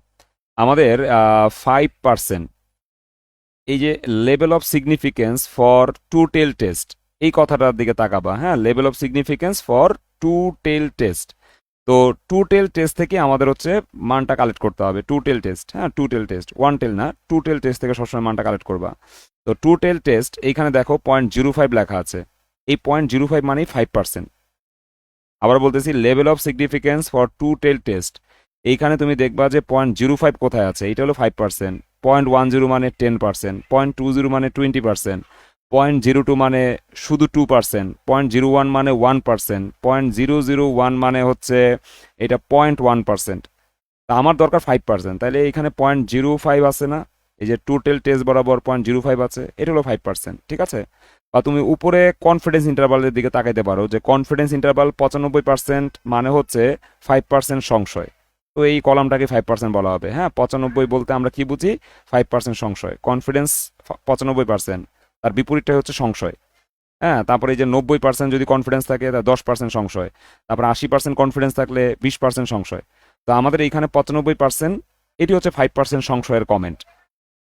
আমাদের 5%, এই যে level of significance for two tail test, এই কথাটার দিকে তাকাবা। হ্যাঁ, level of significance for two tail test. তো টু টেল টেস্ট থেকে আমাদের হচ্ছে মানটা কালেক্ট করতে হবে। টু টেল টেস্ট, হ্যাঁ, two tail test, one tail না, টু টেল টেস্ট থেকে সবসময় মানটা কালেক্ট করবা। তো টু টেল টেস্ট এইখানে দেখো 0.05 লেখা আছে, এই 0.05 মানেই 5%। আবার বলতেছি level of significance for two tail test, এইখানে তুমি দেখবা যে 0.05 কোথায় আছে, এটা হলো 5%। 0.10 মানে 10%, 0.20 মানে 20%, 0.02 মানে শুধু 2%, 0.01 মানে 1%, 0.001 মানে হচ্ছে এটা 0.1%। তা আমার দরকার 5%, তাহলে এইখানে 0.05 আছে না, এই যে টোটাল টেস্ট বরাবর 0.05 আছে, এটা হলো 5%, ঠিক আছে। বা তুমি উপরে কনফিডেন্স ইন্টারভালের দিকে তাকাইতে পারো, যে কনফিডেন্স ইন্টারভাল 95% মানে হচ্ছে 5% সংশয়। তো এই কলামটাকে 5% বলা হবে। হ্যাঁ, 95 বলতে আমরা কি বুঝি, 5% সংশয়। কনফিডেন্স 95%, তার বিপরীতটা হচ্ছে সংশয়। হ্যাঁ, তারপরে এই যে 90% যদি কনফিডেন্স থাকে তা 10% সংশয়, তারপরে 80% কনফিডেন্স থাকলে 20% সংশয়। তো আমাদের এইখানে 95%, এটি হচ্ছে 5% সংশয়ের কমেন্ট।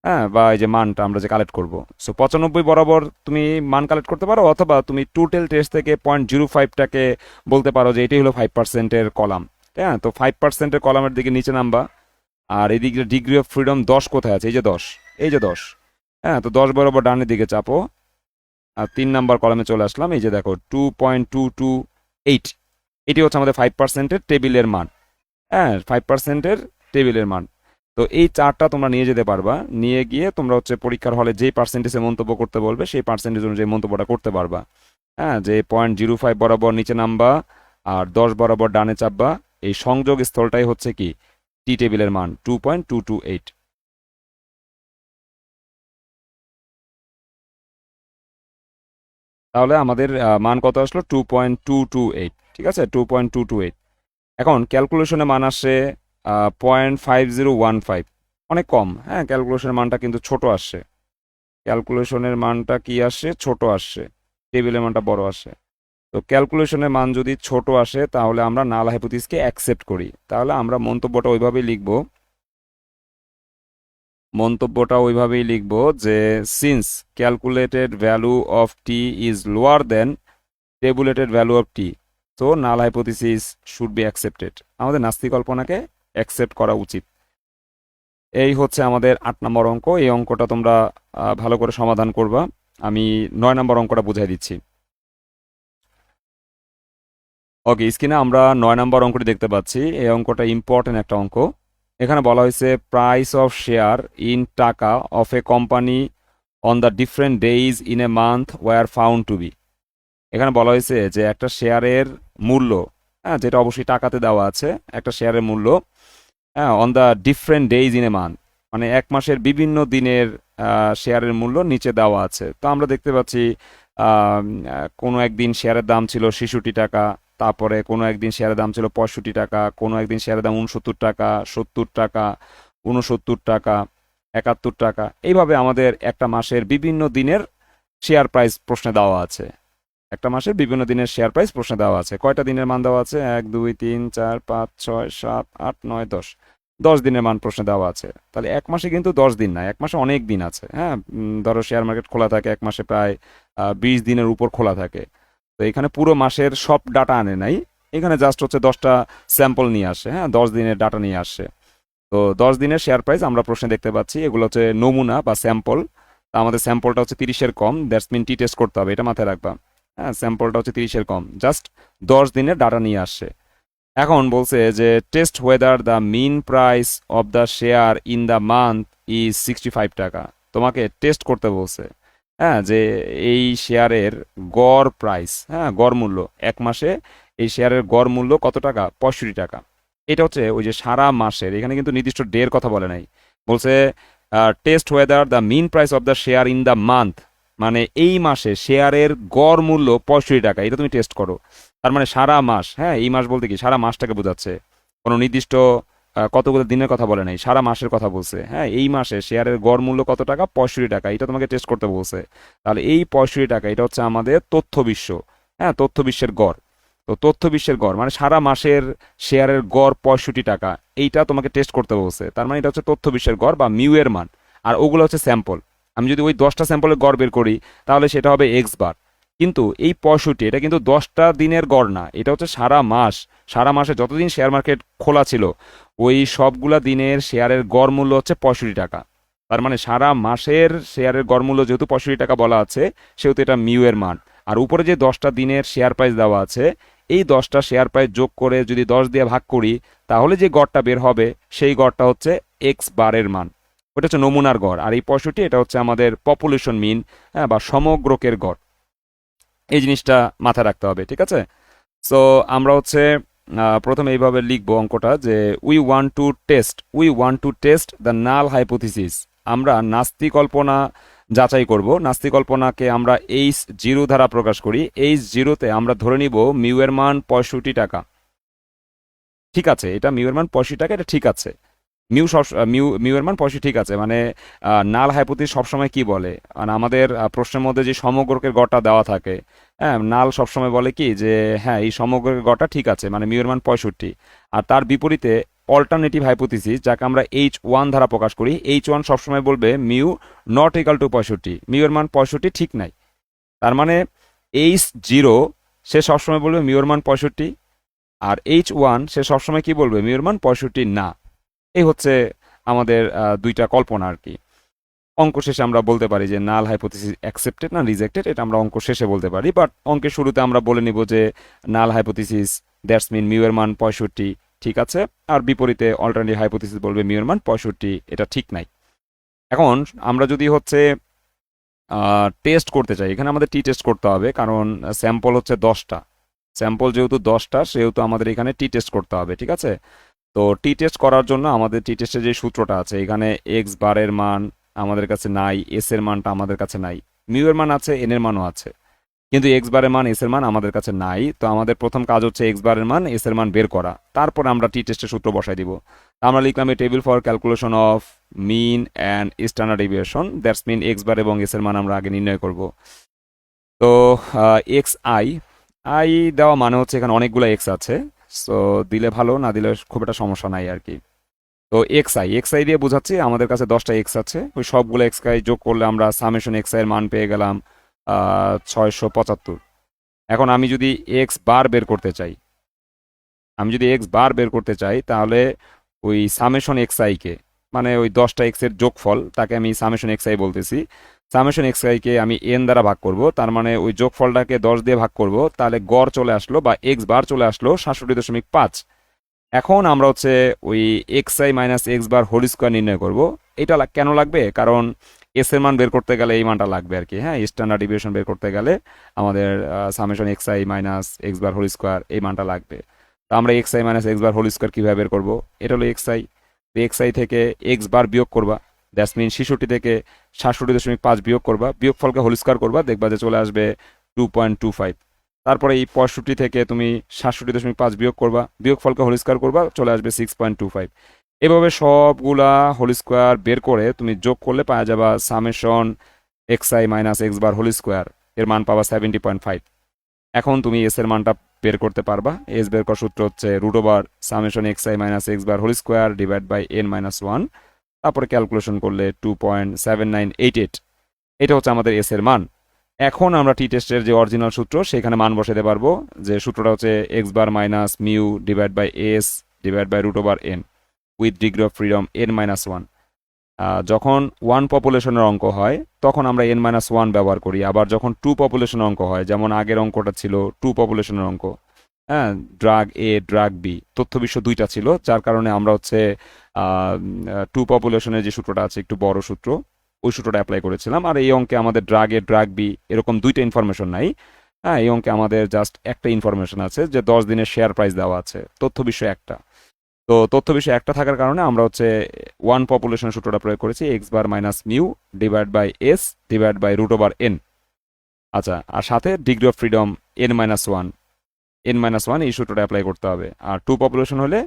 হ্যাঁ, বা এই যে মানটা আমরা যে কালেক্ট করবো, সো 95 বরাবর তুমি মান কালেক্ট করতে পারো, অথবা তুমি টোটাল টেস্ট থেকে 0.05টাকে বলতে পারো যে এটি হলো 5%-এর কলাম। হ্যাঁ, তো 5%-এর কলামের দিকে নিচে নামবা। আর এদিকে ডিগ্রি অফ ফ্রিডম 10 কোথায় আছে, এই যে 10, এই যে 10। হ্যাঁ, তো 10 বরাবর ডানের দিকে চাপো, আর 3 নাম্বার কলামে চলে আসলাম, এই যে দেখো 2.228, এটি হচ্ছে আমাদের 5%-এর টেবিলের মান। হ্যাঁ, 5%-এর টেবিলের মান। তো এই চার্টটা তোমরা নিয়ে যেতে পারবা, নিয়ে গিয়ে তোমরা হচ্ছে পরীক্ষার হলে যেই পার্সেন্টেজে মন্তব্য করতে বলবে সেই পার্সেন্টেজ অনুযায়ী মন্তব্যটা করতে পারবা। হ্যাঁ, যে 0.05 বরাবর নিচে নামবা আর 10 বরাবর ডানে চাপবা, এই সংযোগ স্থলটাই হচ্ছে কি টি টেবিলের মান 2.228। তাহলে আমাদের মান কত আসলো, 2.228, ঠিক আছে, 2.228। এখন ক্যালকুলেশনে মান আসে 0.5015, অনেক কম। হ্যাঁ, ক্যালকুলেশনের মানটা কিন্তু ছোট আসছে, ক্যালকুলেশনের মানটা কি আসে, ছোট আসছে, টেবিলের মানটা বড় আসে। তো ক্যালকুলেশনের মান যদি ছোট আসে তাহলে আমরা নাল হাইপোথিসকে অ্যাকসেপ্ট করি, তাহলে আমরা মন্তব্যটা ওইভাবেই লিখব যে since calculated value of t is lower than tabulated value of t, তো null hypothesis should be accepted, আমাদের নাস্তিক কল্পনাকে অ্যাকসেপ্ট করা উচিত। এই হচ্ছে আমাদের 8 নম্বর অঙ্ক। এই অঙ্কটা তোমরা ভালো করে সমাধান করবা। আমি 9 নম্বর অঙ্কটা বুঝাই দিচ্ছি। ওকে, স্ক্রিনে আমরা 9 নম্বর অঙ্কটি দেখতে পাচ্ছি। এই অঙ্কটা ইম্পর্টেন্ট একটা অঙ্ক। এখানে বলা হয়েছে price of share in taka of a company on the different days in a month were found to be. এখানে বলা হয়েছে যে একটা শেয়ারের মূল্য, হ্যাঁ, যেটা অবশ্যই টাকাতে দেওয়া আছে, একটা শেয়ারের মূল্য হ্যাঁ, on the different days in a month, মানে এক মাসের বিভিন্ন দিনের শেয়ারের মূল্য নিচে দেওয়া আছে। তো আমরা দেখতে পাচ্ছি কোনো একদিন শেয়ারের দাম ছিল 66 টাকা, তারপরে কোনো একদিন শেয়ারের দাম ছিল 65 টাকা, কোনো একদিন শেয়ারের দাম 69 টাকা, 70 টাকা, 69 টাকা, 71 টাকা। এইভাবে আমাদের একটা মাসের বিভিন্ন দিনের শেয়ার প্রাইস প্রশ্নে দেওয়া আছে। একটা মাসের বিভিন্ন দিনের শেয়ার প্রাইস প্রশ্নে দেওয়া আছে। কয়টা দিনের মান দেওয়া আছে? 1 2 3 4 5 6 7 8 9 10। 10 দিনের মান প্রশ্নে দেওয়া আছে। তাহলে এক মাসে কিন্তু 10 দিন না, এক মাসে অনেক দিন আছে। হ্যাঁ, ধরো শেয়ার মার্কেট খোলা থাকে এক মাসে প্রায় 20 দিনের উপর খোলা থাকে। তো এখানে পুরো মাসের সব ডাটা আনে নাই, এখানে জাস্ট হচ্ছে 10টা স্যাম্পল নিয়ে আসে। হ্যাঁ, 10 দিনের ডাটা নিয়ে আসে। তো 10 দিনের শেয়ার প্রাইস আমরা প্রশ্নে দেখতে পাচ্ছি, এগুলো হচ্ছে নমুনা বা স্যাম্পল। আমাদের স্যাম্পলটা হচ্ছে 30-এর কম, দ্যাটস মিন টি টেস্ট করতে হবে, এটা মাথায় রাখবা। হ্যাঁ, স্যাম্পলটা হচ্ছে 30-এর কম, জাস্ট 10 দিনের ডাটা নিয়ে আসছে। এখন বলছে যে test whether the mean price of the share in the month is 65 taka. তোমাকে টেস্ট করতে বলছে, হ্যাঁ, যে এই শেয়ারের গড় প্রাইস, হ্যাঁ, গড় মূল্য এক মাসে এই শেয়ারের গড় মূল্য কত টাকা? 65 টাকা। এটা হচ্ছে ওই যে সারা মাসের, এখানে কিন্তু নির্দিষ্ট ডে এর কথা বলে নাই। বলছে test whether the mean price of the share in the month, মানে এই মাসে শেয়ারের গড় মূল্য 65 টাকা, এটা তুমি টেস্ট করো। তার মানে সারা মাস, হ্যাঁ, এই মাস বলতে কি সারা মাসটাকে বোঝাচ্ছে, কোনো নির্দিষ্ট কতগুলো দিনের কথা বলে নাই, সারা মাসের কথা বলছে। হ্যাঁ, এই মাসে শেয়ারের গড় মূল্য কত টাকা? 65 টাকা, এটা তোমাকে টেস্ট করতে বলছে। তাহলে এই 65 টাকা এটা হচ্ছে আমাদের তথ্য বিশ্ব, হ্যাঁ, তথ্য বিশ্বের গড়। তো তথ্য বিশ্বের গড় মানে সারা মাসের শেয়ারের গড় 65 টাকা, এইটা তোমাকে টেস্ট করতে বলছে। তার মানে এটা হচ্ছে তথ্য বিশ্বের গড় বা মিউ এর মান। আর ওগুলো হচ্ছে স্যাম্পল। আমি যদি ওই 10টা স্যাম্পলের গড় বের করি তাহলে সেটা হবে এক্স বার। কিন্তু এই 65 এটা কিন্তু 10টা দিনের গড় না, এটা হচ্ছে সারা মাস। সারা মাসে যতদিন শেয়ার মার্কেট খোলা ছিল ওই সবগুলা দিনের শেয়ারের গড় মূল্য হচ্ছে 65 টাকা। তার মানে সারা মাসের শেয়ারের গড় মূল্য যেহেতু 65 টাকা বলা আছে, সেহেতু এটা মিউ এর মান। আর উপরে যে 10টা দিনের শেয়ার প্রাইস দেওয়া আছে, এই 10টা শেয়ার প্রাইস যোগ করে যদি 10 দিয়ে ভাগ করি তাহলে যে গড়টা বের হবে সেই গড়টা হচ্ছে এক্স বারের মান। ওটা হচ্ছে নমুনার গড়। আর এই 65 এটা হচ্ছে আমাদের পপুলেশন মিন, হ্যাঁ, বা সমগ্রকের গড়। এই জিনিসটা মাথায় রাখতে হবে, ঠিক আছে? সো আমরা হচ্ছে প্রথমে এইভাবে লিখবো অঙ্কটা যে we want to test the null hypothesis. আমরা নাস্তি কল্পনা যাচাই করব। নাস্তি কল্পনাকে আমরা H0 দ্বারা প্রকাশ করি। H0-তে আমরা ধরে নিব মিউ এর মান 65 টাকা। ঠিক আছে, এটা মিউ এর মান 65 টাকা, এটা ঠিক আছে। মিউ এর মান 65 ঠিক আছে। মানে নাল হাইপোথিস সবসময় কি বলে, মানে আমাদের প্রশ্নের মধ্যে যে সমগ্রকের গড়টা দেওয়া থাকে, হ্যাঁ, নাল সবসময় বলে কি যে হ্যাঁ এই সমগ্রকের গড়টা ঠিক আছে, মানে মিউ এর মান 65। আর তার বিপরীতে অল্টারনেটিভ হাইপোথিসিস, যাকে আমরা H1 দ্বারা প্রকাশ করি, H1 সবসময় বলবে mu not equal to 65, mu এর মান 65 ঠিক নাই। তার মানে H0 সে সবসময় বলবে মিউ এর মান 65, আর H1 সে সবসময় কি বলবে? মিউ এর মান 65 না। এই হচ্ছে আমাদের দুইটা কল্পনা আর কি। অঙ্ক শেষে আমরা বলতে পারি যে নাল হাইপোথিসিস অ্যাকসেপ্টেড না রিজেক্টেড, এটা আমরা অঙ্ক শেষে বলতে পারি। বাট অঙ্কের শুরুতে আমরা বলে নিব যে null hypothesis, that's mean mu এর মান 65 ঠিক আছে। আর বিপরীতে অল্টারনেটিভ হাইপোথিসিস বলবে মিউ এর মান 65 এটা ঠিক নাই। এখন আমরা যদি হচ্ছে টেস্ট করতে চাই, এখানে আমাদের টি টেস্ট করতে হবে, কারণ স্যাম্পল হচ্ছে 10টা। স্যাম্পল যেহেতু 10টা সেহেতু আমাদের এখানে টি টেস্ট করতে হবে, ঠিক আছে? তো টি টেস্ট করার জন্য আমাদের টি টেস্টের যে সূত্রটা আছে, এখানে এক্স বারের মান আমাদের কাছে নাই, এস এর মানটা আমাদের কাছে নাই। মিউ এর মান আছে, এন এর মানও আছে, কিন্তু এক্স বারের মান এস এর মান আমাদের কাছে নাই। তো আমাদের প্রথম কাজ হচ্ছে এক্স বারের মান এস এর মান বের করা, তারপর আমরা টি টেস্টের সূত্র বসাই দিব। আমরা লিখলাম a table for calculation of mean and standard deviation, that's mean x bar এবং এস এর মান আমরা আগে নির্ণয় করব। তো এক্স আই, আই দেওয়া মানে হচ্ছে এখানে অনেকগুলো এক্স আছে, সো দিলে ভালো, না দিলে খুব একটা সমস্যা নাই আর কি। তো এক্স আই দিয়ে বোঝাচ্ছি আমাদের কাছে 10টা এক্স আছে, ওই সবগুলো এক্স আই যোগ করলে আমরা সামেশন এক্স আই এর মান পেয়ে গেলাম 675। এখন আমি যদি এক্স বার বের করতে চাই, তাহলে ওই সামেশন এক্স আইকে, মানে ওই 10টা এক্স এর যোগফল, তাকে আমি সামেশন এক্স আই বলতেছি। সামেশন এক্স আইকে আমি এন দ্বারা ভাগ করব, তার মানে ওই যোগফলটাকে 10 দিয়ে ভাগ করব, তাহলে গড় চলে আসলো বা এক্স বার চলে আসলো 67.5। এখন আমরা হচ্ছে ওই X I minus x bar whole square নির্ণয় করব। এটা কেন লাগবে? কারণ এস এর মান বের করতে গেলে এই মানটা লাগবে আর কি। হ্যাঁ, স্ট্যান্ডার্ড ডিভিয়েশন বের করতে গেলে আমাদের summation X I minus x bar whole square এই মানটা লাগবে। তো আমরা X I minus x bar whole square কীভাবে বের করবো? এটা হলো এক্স আই, এক্সআই থেকে এক্স বার বিয়োগ করবা, দ্যাটস মিন 66 থেকে 67.5 বিয়োগ করবা, বিয়োগফলকে হোল স্কোয়ার করবা, দেখবা যে চলে আসবে 2.25। তারপরে এই 65 থেকে তুমি 67.5 বিয়োগ করবা, বিয়োগফলকে হোল স্কোয়ার করবা, চলে আসবে 6.25। এভাবে সবগুলা হোল স্কোয়ার বের করে তুমি যোগ করলে পাওয়া যাবা summation X I minus x bar whole square, এর মান পাবা 70.5। এখন তুমি এস এর মানটা বের করতে পারবা। এস বের করার সূত্র হচ্ছে root over summation X I minus x bar whole square divide by N minus 1, তারপরে ক্যালকুলেশন করলে 2.7988। এটা হচ্ছে আমাদের এস এর মান। এখন আমরা টি টেস্টের যে অরিজিনাল সূত্র সেখানে মান বসাতে পারবো, যে সূত্রটা হচ্ছে X bar minus mu divide by S divide by root over N with degree of freedom N minus 1। যখন 1 পপুলেশনের অঙ্ক হয় তখন আমরা এন মাইনাস 1 ব্যবহার করি, আবার যখন 2 পপুলেশনের অঙ্ক হয়, যেমন আগের অঙ্কটা ছিল 2 পপুলেশনের অঙ্ক, হ্যাঁ, ড্রাগ এ ড্রাগ বি, তথ্য বিশ্ব দুইটা ছিল, যার কারণে আমরা হচ্ছে 2 পপুলেশনের যে সূত্রটা আছে একটু বড় সূত্র, ওই সূত্রটা অ্যাপ্লাই করেছিলাম। আর এই অঙ্কে আমাদের ড্রাগ এ ড্রাগ বি এরকম দুইটা ইনফরমেশন নাই, হ্যাঁ, এই অঙ্কে আমাদের জাস্ট একটা ইনফরমেশন আছে যে 10 দিনের শেয়ার প্রাইস দেওয়া আছে, তথ্য বিষয় একটা। তো তথ্য বিষয় একটা থাকার কারণে আমরা হচ্ছে 1 পপুলেশন সূত্রটা প্রয়োগ করেছি, X bar minus mu divide by S divide by root over N. আচ্ছা, আর সাথে degree of freedom N minus one এই সূত্রটা অ্যাপ্লাই করতে হবে। আর 2 পপুলেশন হলে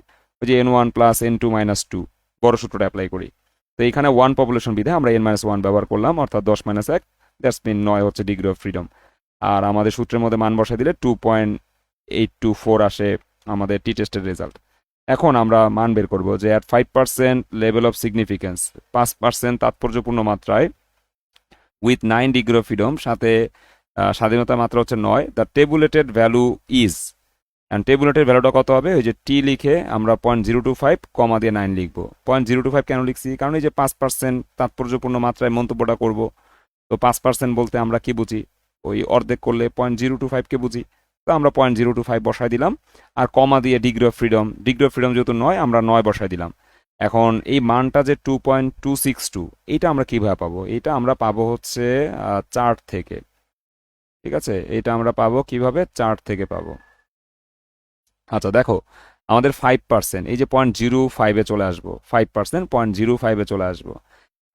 ওই যে n1 প্লাস n2 মাইনাস 2 বড় সূত্রটা অ্যাপ্লাই করি। তো এখানে 1 পপুলেশন বিধে আমরা n-1 ব্যবহার করলাম, অর্থাৎ 10 মাইনাস 1, দ্যাটস মিন 9 হচ্ছে ডিগ্রি অফ ফ্রিডম। আর আমাদের সূত্রের মধ্যে মান বসাই দিলে 2.824 আসে আমাদের টি টেস্টের রেজাল্ট। এখন আমরা মান বের করব যে অ্যাট 5% লেভেল অফ সিগনিফিকেন্স, 5% তাৎপর্যপূর্ণ মাত্রায় উইথ 9 ডিগ্রি অফ ফ্রিডম, সাথে স্বাধীনতার মাত্রা হচ্ছে 9, the tabulated value is, and tabulated ভ্যালুটা কত হবে, ওই যে টি লিখে আমরা 0.025 কমা দিয়ে 9 লিখবো। 0.025 কেন লিখছি, কারণ এই যে 5% তাৎপর্যপূর্ণ মাত্রায় মন্তব্যটা করব, তো 5% বলতে আমরা কি বুঝি, ওই অর্ধেক করলে 0.025কে বুঝি, তো আমরা 0.025 বসাই দিলাম, আর কমা দিয়ে ডিগ্রি অফ ফ্রিডম যেহেতু 9 আমরা 9 বসাই দিলাম। এখন এই মানটা যে 2.262, এইটা আমরা কিভাবে পাবো, এটা আমরা পাবো হচ্ছে চার্ট থেকে, ঠিক আছে, এটা আমরা পাবো কিভাবে, চার্ট থেকে পাবো। আচ্ছা দেখো, আমাদের 5%, এই যে 0.05-এ চলে আসবো, 5% 0.05-এ চলে আসবো,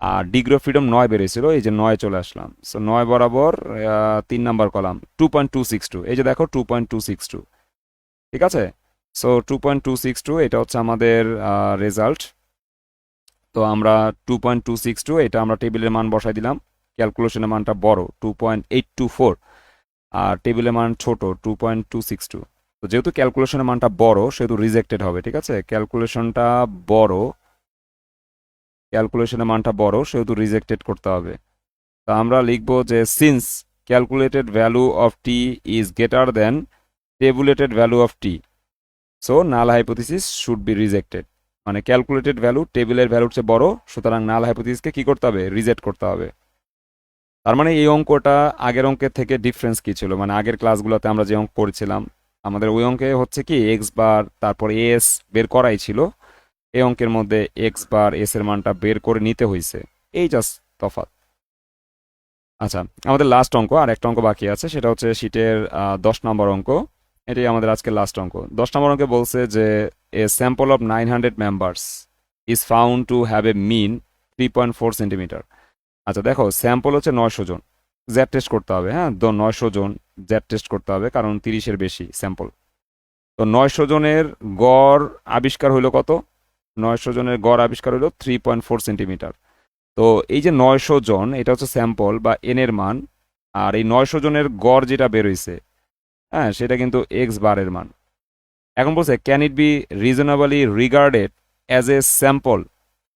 আর ডিগ্রি অফ ফ্রিডম 9 বেরিয়েছিল, এই যে 9 চলে আসলাম। সো 9 বরাবর 3 নাম্বার কলাম 2.262, এই যে দেখো 2.262, ঠিক আছে। সো 2.262 এটা হচ্ছে আমাদের রেজাল্ট। তো আমরা 2.262 এটা আমরা টেবিলের মান বসাই দিলাম, ক্যালকুলেশনের মানটা বড় 2.824, আর টেবিলের মান ছোট 2.262। তো যেহেতু ক্যালকুলেশনের মানটা বড় সেহেতু রিজেক্টেড হবে, ঠিক আছে, ক্যালকুলেশনের মানটা বড় সেহেতু রিজেক্টেড করতে হবে। তা আমরা লিখবো যে since calculated value of t is greater than tabulated value of t, so null hypothesis should be rejected. মানে ক্যালকুলেটেড ভ্যালু টেবিলের ভ্যালুর চেয়ে বড়, সুতরাং নাল হাইপোথিসিসকে কি করতে হবে, রিজেক্ট করতে হবে। তার মানে এই অঙ্কটা আগের অঙ্কের থেকে ডিফারেন্স কি ছিল, মানে আগের ক্লাসগুলোতে আমরা যে অঙ্ক করেছিলাম আমাদের ওই অঙ্কে হচ্ছে কি এক্স বার তারপর এস বের করাই ছিল, এই অঙ্কের মধ্যে এক্স বার এস এর মানটা বের করে নিতে হয়েছে, এই জাস্ট তফাৎ। আচ্ছা, আমাদের লাস্ট অঙ্ক আর একটা অঙ্ক বাকি আছে, সেটা হচ্ছে শীটের 10 নম্বর অঙ্ক, এটাই আমাদের আজকে লাস্ট অঙ্ক। 10 নম্বর অঙ্কে বলছে যে a sample of 900 members is found to have a mean 3.4 centimetre. আচ্ছা দেখো, স্যাম্পল হচ্ছে 900 জন, জ্যাড টেস্ট করতে হবে, হ্যাঁ, তো 900 জন জ্যাড টেস্ট করতে হবে কারণ 30-এর বেশি স্যাম্পল। তো 900 জনের গড় আবিষ্কার হইলো কত, 900 জনের গড় আবিষ্কার হইলো 3.4 সেন্টিমিটার। তো এই যে 900 জন এটা হচ্ছে স্যাম্পল বা এন এর মান, আর এই 900 জনের গড় যেটা বেরোইছে, হ্যাঁ, সেটা কিন্তু এক্স বারের মান। এখন বলছে can it be reasonably regarded as a sample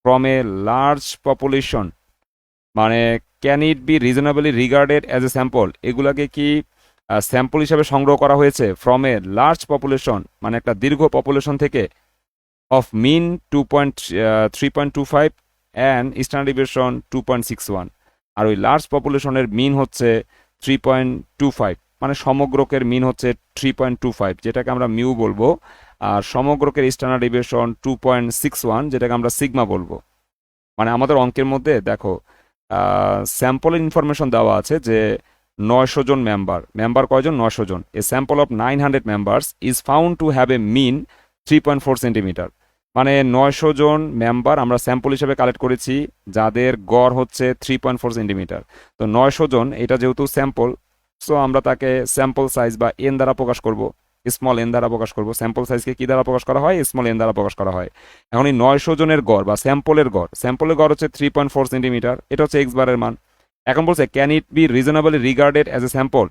from a large population, মানে can it be reasonably regarded as a sample, এগুলাকে কি স্যাম্পল হিসাবে সংগ্রহ করা হয়েছে ফ্রম এ লার্জ পপুলেশন, মানে একটা দীর্ঘ পপুলেশন থেকে, of mean 3.25 and standard deviation 2.61, আর ওই লার্জ পপুলেশনের মিন হচ্ছে 3.25, মানে সমগ্রকের মিন হচ্ছে 3.25 যেটাকে আমরা মিউ বলবো, আর সমগ্রকের স্ট্যান্ডার্ড ডিভিয়েশন 2.61 যেটাকে আমরা সিগমা বলবো। মানে আমাদের অঙ্কের মধ্যে দেখো স্যাম্পলের ইনফরমেশন দেওয়া আছে যে 900 জন মেম্বার কয়জন, 900 জন। A sample of 900 members is found to have a mean 3.4 centimetre. মানে 900 জন মেম্বার আমরা স্যাম্পল হিসেবে কালেক্ট করেছি, যাদের গড় হচ্ছে 3.4 সেন্টিমিটার। তো 900 জন এটা যেহেতু স্যাম্পল, সো আমরা তাকে স্যাম্পল সাইজ বা এন দ্বারা প্রকাশ করব, স্মল এন দ্বারা প্রকাশ করব। স্যাম্পল সাইজকে কি দ্বারা প্রকাশ করা হয়? স্মল এন দ্বারা প্রকাশ করা হয়। এখন এই 900 জনের গড় বা স্যাম্পলের গড় হচ্ছে 3.4 সেন্টিমিটার, এটা হচ্ছে এক্স বারের মান। এখন বলছে can it be reasonably regarded as a sample?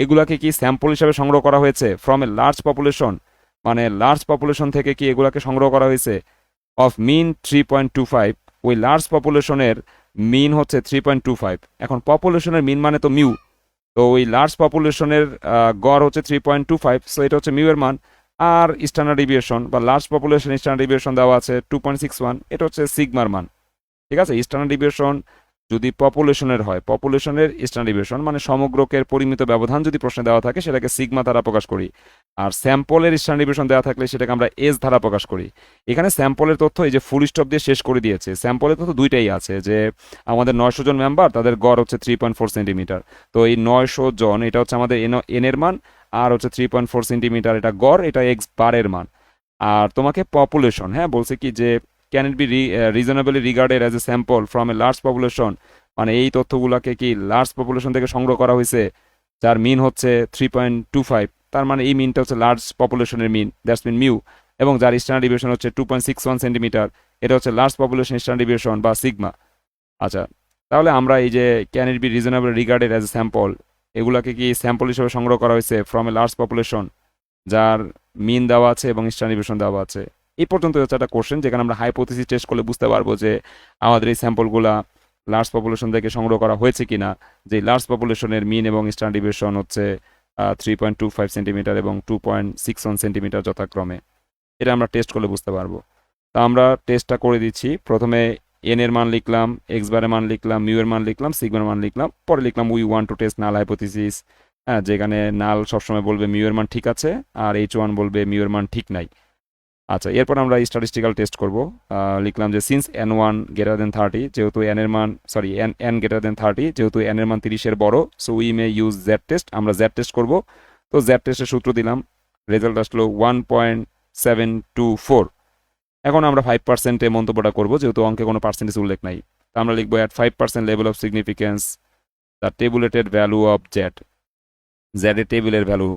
এগুলাকে কি স্যাম্পল হিসেবে সংগ্রহ করা হয়েছে ফ্রম এ লার্জ পপুলেশন? মানে লার্জ পপুলেশন থেকে কি এগুলাকে সংগ্রহ করা হয়েছে? অফ মিন 3.25, ওই লার্জ পপুলেশনের মিন হচ্ছে 3.25। এখন পপুলেশনের মিন মানে তো মিউ, তো ওই লার্জ পপুলেশনের গড় হচ্ছে 3.25, সো এটা হচ্ছে মিউ এর মান। আর স্ট্যান্ডার্ড ডিভিয়েশন বা লার্জ পপুলেশন স্ট্যান্ডার্ড ডিভিয়েশন দেওয়া আছে 2.61, এটা হচ্ছে সিগমার মান। ঠিক আছে, স্ট্যান্ডার্ড ডিভিয়েশন যদি পপুলেশনের হয়, পপুলেশনের স্ট্যান্ডার্ড ডিভিয়েশন মানে সমগ্রকের পরিমিত ব্যবধান যদি প্রশ্নে দেওয়া থাকে সেটাকে সিগমা দ্বারা প্রকাশ করি। আর স্যাম্পলের স্ট্যান্ডার্ড ডিভিয়েশন দেওয়া থাকলে সেটাকে আমরা এস দ্বারা প্রকাশ করি। এখানে স্যাম্পলের তথ্য এই যে ফুল স্টপ দিয়ে শেষ করে দিয়েছে। স্যাম্পলের তথ্য দুইটাই আছে, যে আমাদের 900 জন মেম্বার, তাদের গড় হচ্ছে 3.4 সেন্টিমিটার। তো এই 900 জন এটা হচ্ছে আমাদের এন এর মান, আর হচ্ছে 3.4 সেন্টিমিটার এটা গড়, এটা এক্স বারের মান। আর তোমাকে পপুলেশন, হ্যাঁ বলছে কি যে can it be reasonably regarded as a sample from a large population? মানে এই তথ্যগুলোকে কি লার্জ পপুলেশন থেকে সংগ্রহ করা হয়েছে, যার মিন হচ্ছে 3.25, তার মানে এই মিনটা হচ্ছে লার্জ পপুলেশনের মিন, দ্যাটস মিন মিউ। এবং যার স্ট্যান্ডার্ড ডিভিয়েশন হচ্ছে 2.61 সেন্টিমিটার, এটা হচ্ছে লার্জ পপুলেশন স্ট্যান্ডার্ড ডিভিয়েশন বা সিগমা। আচ্ছা, তাহলে আমরা এই যে can it be reasonable regarded as a sample, এগুলাকে কি স্যাম্পল হিসেবে সংগ্রহ করা হয়েছে ফ্রম এ লার্জ পপুলেশন, যার মিন দেওয়া আছে এবং স্ট্যান্ডার্ড ডিভিয়েশন দেওয়া আছে। এই পর্যন্ত হচ্ছে একটা কোশ্চেন যেখানে আমরা হাইপোথিসিস টেস্ট করলে বুঝতে পারবো যে আমাদের এই স্যাম্পলগুলা লার্জ পপুলেশন থেকে সংগ্রহ করা হয়েছে কিনা, যে লার্জ পপুলেশনের মিন এবং স্ট্যান্ডার্ড ডিভিয়েশন হচ্ছে 3.25 সেন্টিমিটার এবং 2.61 সেন্টিমিটার যথাক্রমে। এটা আমরা টেস্ট করলে বুঝতে পারবো। তা আমরা টেস্টটা করে দিচ্ছি। প্রথমে এন এর মান লিখলাম, এক্স বারের মান লিখলাম, মিউ এর মান লিখলাম, সিগমার মান লিখলাম, পরে লিখলাম we want to test null hypothesis. হ্যাঁ, যেখানে নাল সবসময় বলবে মিউ এর মান ঠিক আছে আর H1 বলবে মিউ এর মান ঠিক নাই। আচ্ছা, এরপর আমরা স্ট্যাটিস্টিক্যাল টেস্ট করব। লিখলাম যে সিন্স n1 greater than 30, যেহেতু n এর মান n greater than 30, যেহেতু n এর মান 30-এর বড়, so we may use Z test. আমরা জেড টেস্ট করব। তো জেড টেস্টের সূত্র দিলাম, রেজাল্ট আসলো 1.724। এখন আমরা 5%-এ মন্তব্যটা করব, যেহেতু অঙ্কে কোনো পার্সেন্টেজ উল্লেখ নাই। তো আমরা লিখবো at 5% level of significance the tabulated value of Z, Z এর টেবিলের ভ্যালু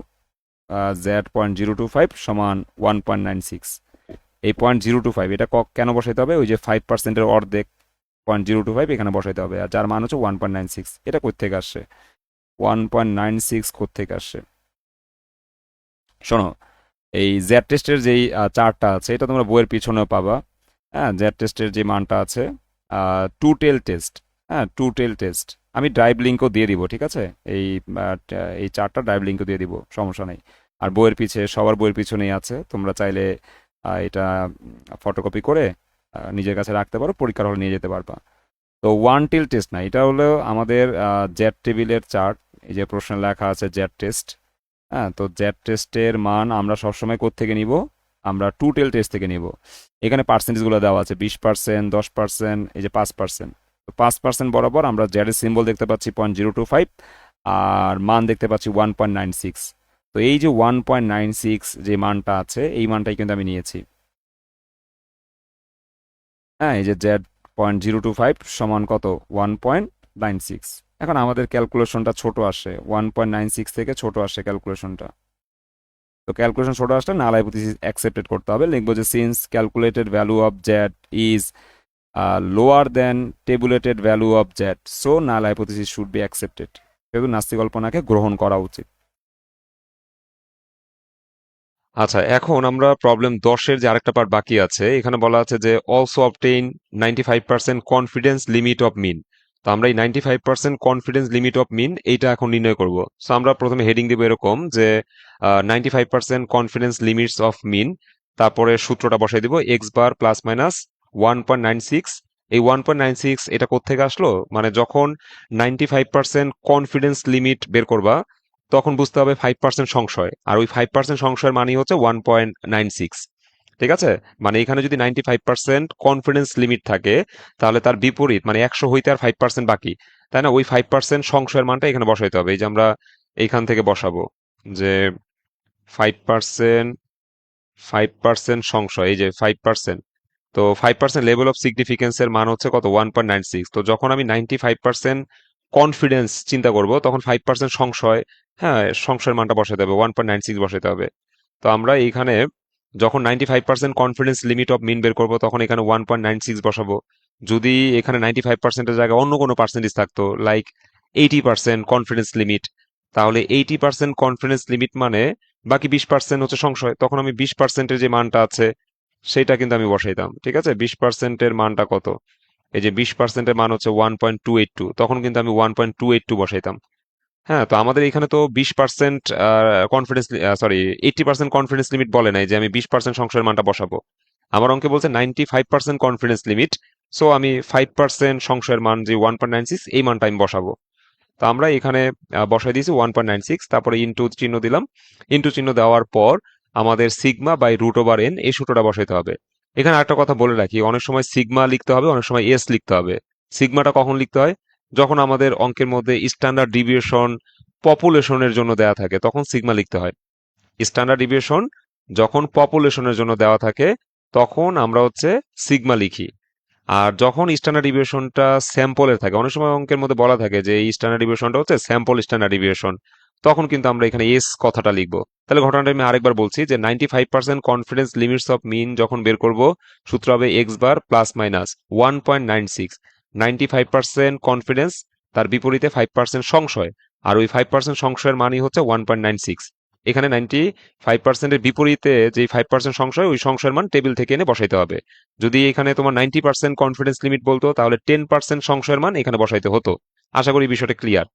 Z.025 সমান 1.96। এই 0.025 এটা কেন বসাইতে হবে? ওই যে 5%-এর অর্ধেক 0.025 এখানে বসাইতে হবে, আর যার মান হচ্ছে 1.96। এটা কোত্থেকে আসছে? 1.96 কোত্থেকে আসছে? শোনো, এই জেড টেস্টের যেই চার্টটা আছে এটা তোমরা বইয়ের পিছনেও পাবা। হ্যাঁ, জেড টেস্টের যে মানটা আছে, টু টেল টেস্ট, হ্যাঁ টু টেল টেস্ট, আমি ড্রাইভ লিঙ্কও দিয়ে দিব, ঠিক আছে? এই এই চার্টটা ড্রাইভ লিঙ্কও দিয়ে দিব, সমস্যা নেই। আর বইয়ের পিছে, সবার বইয়ের পিছনেই আছে, তোমরা চাইলে এটা ফটোকপি করে নিজের কাছে রাখতে পারো, পরীক্ষার হলে নিয়ে যেতে পারবা। তো ওয়ান টেল টেস্ট না, এটা হলো আমাদের জেড টেবিলের চার্ট। এই যে প্রশ্নে লেখা আছে জেড টেস্ট। হ্যাঁ, তো জেড টেস্টের মান আমরা সবসময় কোত্থেকে নিব? আমরা টু টেল টেস্ট থেকে নিব। এখানে পার্সেন্টেজগুলো দেওয়া আছে 20%, 10%, এই যে 5%। তো 5% বরাবর আমরা জেড এর সিম্বল দেখতে পাচ্ছি 0.025, আর মান দেখতে পাচ্ছি 1.96। তো এই যে 1.96 যে মানটা আছে, এই মানটাই কিন্তু আমি নিয়েছি। হ্যাঁ, এই যে Z.025 সমান কত? 1.96। এখন আমাদের ক্যালকুলেশনটা ছোট আসে, 1.96 থেকে ছোট আসে ক্যালকুলেশনটা। তো ক্যালকুলেশন ছোট আসলে নাল হাইপোথিসিস অ্যাকসেপ্টেড করতে হবে। লিখবো যে since calculated value of Z is lower than tabulated value of Z, so null hypothesis should be accepted. কিন্তু নাস্তিক কল্পনাকে গ্রহণ করা উচিত। আচ্ছা, এখন আমরা প্রবলেম 10-এর যে আরেকটা পার্ট বাকি আছে, এখানে বলা আছে যে also obtain 95% confidence limit of mean. তো আমরা এই 95% কনফিডেন্স লিমিট অফ মিন এইটা এখন নির্ণয় করব। সো আমরা প্রথমে হেডিং দিব এরকম যে 95% কনফিডেন্স লিমিটস অফ মিন, তারপরে সূত্রটা বসাই দিব এক্স বার প্লাস মাইনাস 1.96। এই 1.96 এটা কোত্থেকে আসলো? মানে যখন 95% কনফিডেন্স লিমিট বের করবা তখন বুঝতে হবে 5% সংশয়, আর ওই 5% সংশয়ের মানে হচ্ছে 1.96। ঠিক আছে, মানে এখানে যদি 95% কনফিডেন্স লিমিট থাকে তাহলে তার বিপরীত মানে 100 হইতে আর 5% বাকি, তাই না? ওই 5% সংশয়ের মানটা এখানে বসাইতে হবে। এই যে আমরা এইখান থেকে বসাবো যে 5% 5% সংশয়, এই যে 5%, তো 5% লেভেল অফ সিগনিফিকেন্সের মান হচ্ছে কত 1.96। তো যখন আমি 95% কনফিডেন্স চিন্তা করব তখন 5% সংশয়, হ্যাঁ সংশয়ের মানটা বসাতে হবে, 1.96 বসাতে হবে। তো আমরা এইখানে যখন 95% কনফিডেন্স লিমিট অফ মিন বের করবো তখন এখানে 1.96 বসাবো। যদি এখানে 95%-এর জায়গায় অন্য কোনো পার্সেন্টেজ থাকতো, লাইক 80% কনফিডেন্স লিমিট, তাহলে 80% কনফিডেন্স লিমিট মানে বাকি 20% হচ্ছে সংশয়, তখন আমি 20%-এর যে মানটা আছে সেটা কিন্তু আমি বসাইতাম। ঠিক আছে, 20%-এর মানটা কত, এই যে 20%-এর মান হচ্ছে 1.282, তখন কিন্তু আমি 1.282 বসাইতাম। হ্যাঁ, তো আমাদের এখানে তো 20% কনফিডেন্স, সরি 80% কনফিডেন্স লিমিট বলে নাই যে আমি 20% সংশয়ের মানটা বসাবো। আমার অঙ্কে বলছে 95% কনফিডেন্স লিমিট, সো আমি 5% সংশয়ের মান যে 1.96 এই মানটা আমি বসাবো। তো আমরা এখানে বসাই দিয়েছি 1.96, তারপরে ইনটু চিহ্ন দিলাম। ইনটু চিহ্ন দেওয়ার পর আমাদের sigma by root over N এই সূত্রটা বসাইতে হবে। এখানে একটা কথা বলে রাখি, অনেক সময় সিগমা লিখতে হবে, অনেক সময় এস লিখতে হবে। সিগমাটা কখন লিখতে হয়, যখন আমাদের অঙ্কের মধ্যে স্ট্যান্ডার্ড ডিভিয়েশন পপুলেশনের জন্য দেওয়া থাকে তখন সিগমা লিখতে হয়। স্ট্যান্ডার্ড ডিভিয়েশন যখন পপুলেশনের জন্য দেওয়া থাকে তখন আমরা হচ্ছে সিগমা লিখি। আর যখন স্ট্যান্ডার্ড ডিভিয়েশনটা স্যাম্পলের থাকে, অনেক সময় অঙ্কের মধ্যে বলা থাকে যে এই স্ট্যান্ডার্ড ডিভিয়েশনটা হচ্ছে স্যাম্পল স্ট্যান্ডার্ড ডিভিয়েশন, তখন কিন্তু আমরা এখানে এস কথাটা লিখবো। তাহলে ঘটনাটা আমি আরেকবার বলছি যে 95% কনফিডেন্স লিমিটস অফ মিন যখন বের করব সূত্র হবে x bar plus minus 1.96। 95% confidence, তার বিপরীতে 5% সংশয়, আর ওই 5% সংশয়ের মানই হচ্ছে 1.96। এখানে 95%-এর বিপরীতে যে 5% সংশয়, ওই সংশয়ের মান টেবিল থেকে এনে বসাইতে হবে। যদি এখানে তোমার 90% কনফিডেন্স লিমিট বলতো তাহলে 10% সংশয়ের মান এখানে বসাইতে হতো। আশা করি বিষয়টা clear.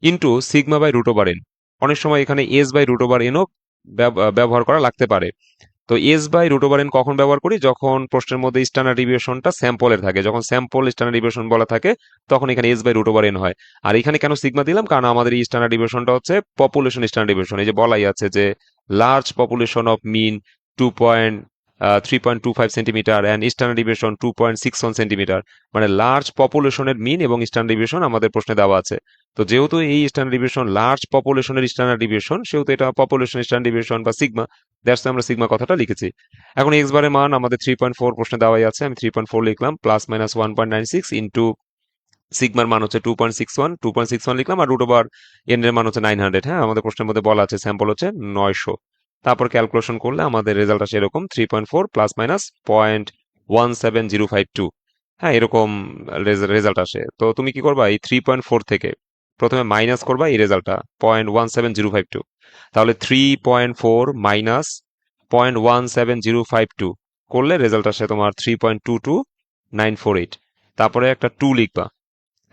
Into sigma by root over N, অনেক সময় এখানে এস বাই রুট ওভার এনও ব্যবহার করা লাগতে পারে। তো S by root over N কখন ব্যবহার করি, যখন প্রশ্নের মধ্যে স্ট্যান্ডার্ড ডিভিয়েশনটা স্যাম্পলের থাকে, যখন স্যাম্পল স্ট্যান্ডার্ড ডিভিয়েশন বলা থাকে তখন এখানে S by root over N হয়। আর এখানে কেন সিগমা দিলাম, কারণ আমাদের এই স্ট্যান্ডার্ড ডিভিয়েশনটা হচ্ছে পপুলেশন স্ট্যান্ডার্ড ডিভিয়েশন, এই যে বলাই আছে যে large population of mean 3.25 centimetre and standard deviation 2.61 centimetre, মানে লার্জ পপুলেশনের মিন এবং স্ট্যান্ডার্ড ডিভিয়েশন আমাদের প্রশ্নে দেওয়া আছে। তো যেহেতু এই স্ট্যান্ডার্ড ডিভিয়েশন লার্জ পপুলেশনের স্ট্যান্ডার্ড ডিভিয়েশন, সেহেতু এটা পপুলেশন স্ট্যান্ডার্ড ডিভিয়েশন বা সিগমা, দ্যাটস আমরা সিগমা কথাটা লিখেছি। এখন এক্স বারের মান আমাদের 3.4 প্রশ্নে দেওয়াই আছে, আমি 3.4 লিখলাম, প্লাস মাইনাস 1.96 ইন্টু সিগমার মান হচ্ছে 2.61 লিখলাম, আর রুট ওভার এন এর মান হচ্ছে 900। হ্যাঁ, আমাদের প্রশ্নের মধ্যে বলা আছে স্যাম্পল হচ্ছে 900। তারপর ক্যালকুলেশন করলে আমাদের রেজাল্ট আসে এরকম 3.4 প্লাস মাইনাস 0.17052। হ্যাঁ, এরকম রেজাল্ট আসে। তো তুমি কি করবা, এই 3.4 থেকে প্রথমে মাইনাস করবা এই রেজাল্টটা 0.17052। তাহলে 3.4 মাইনাস 0.17052 করলে রেজাল্ট আসে তোমার 3.22948। তারপরে একটা 2 লিখবা।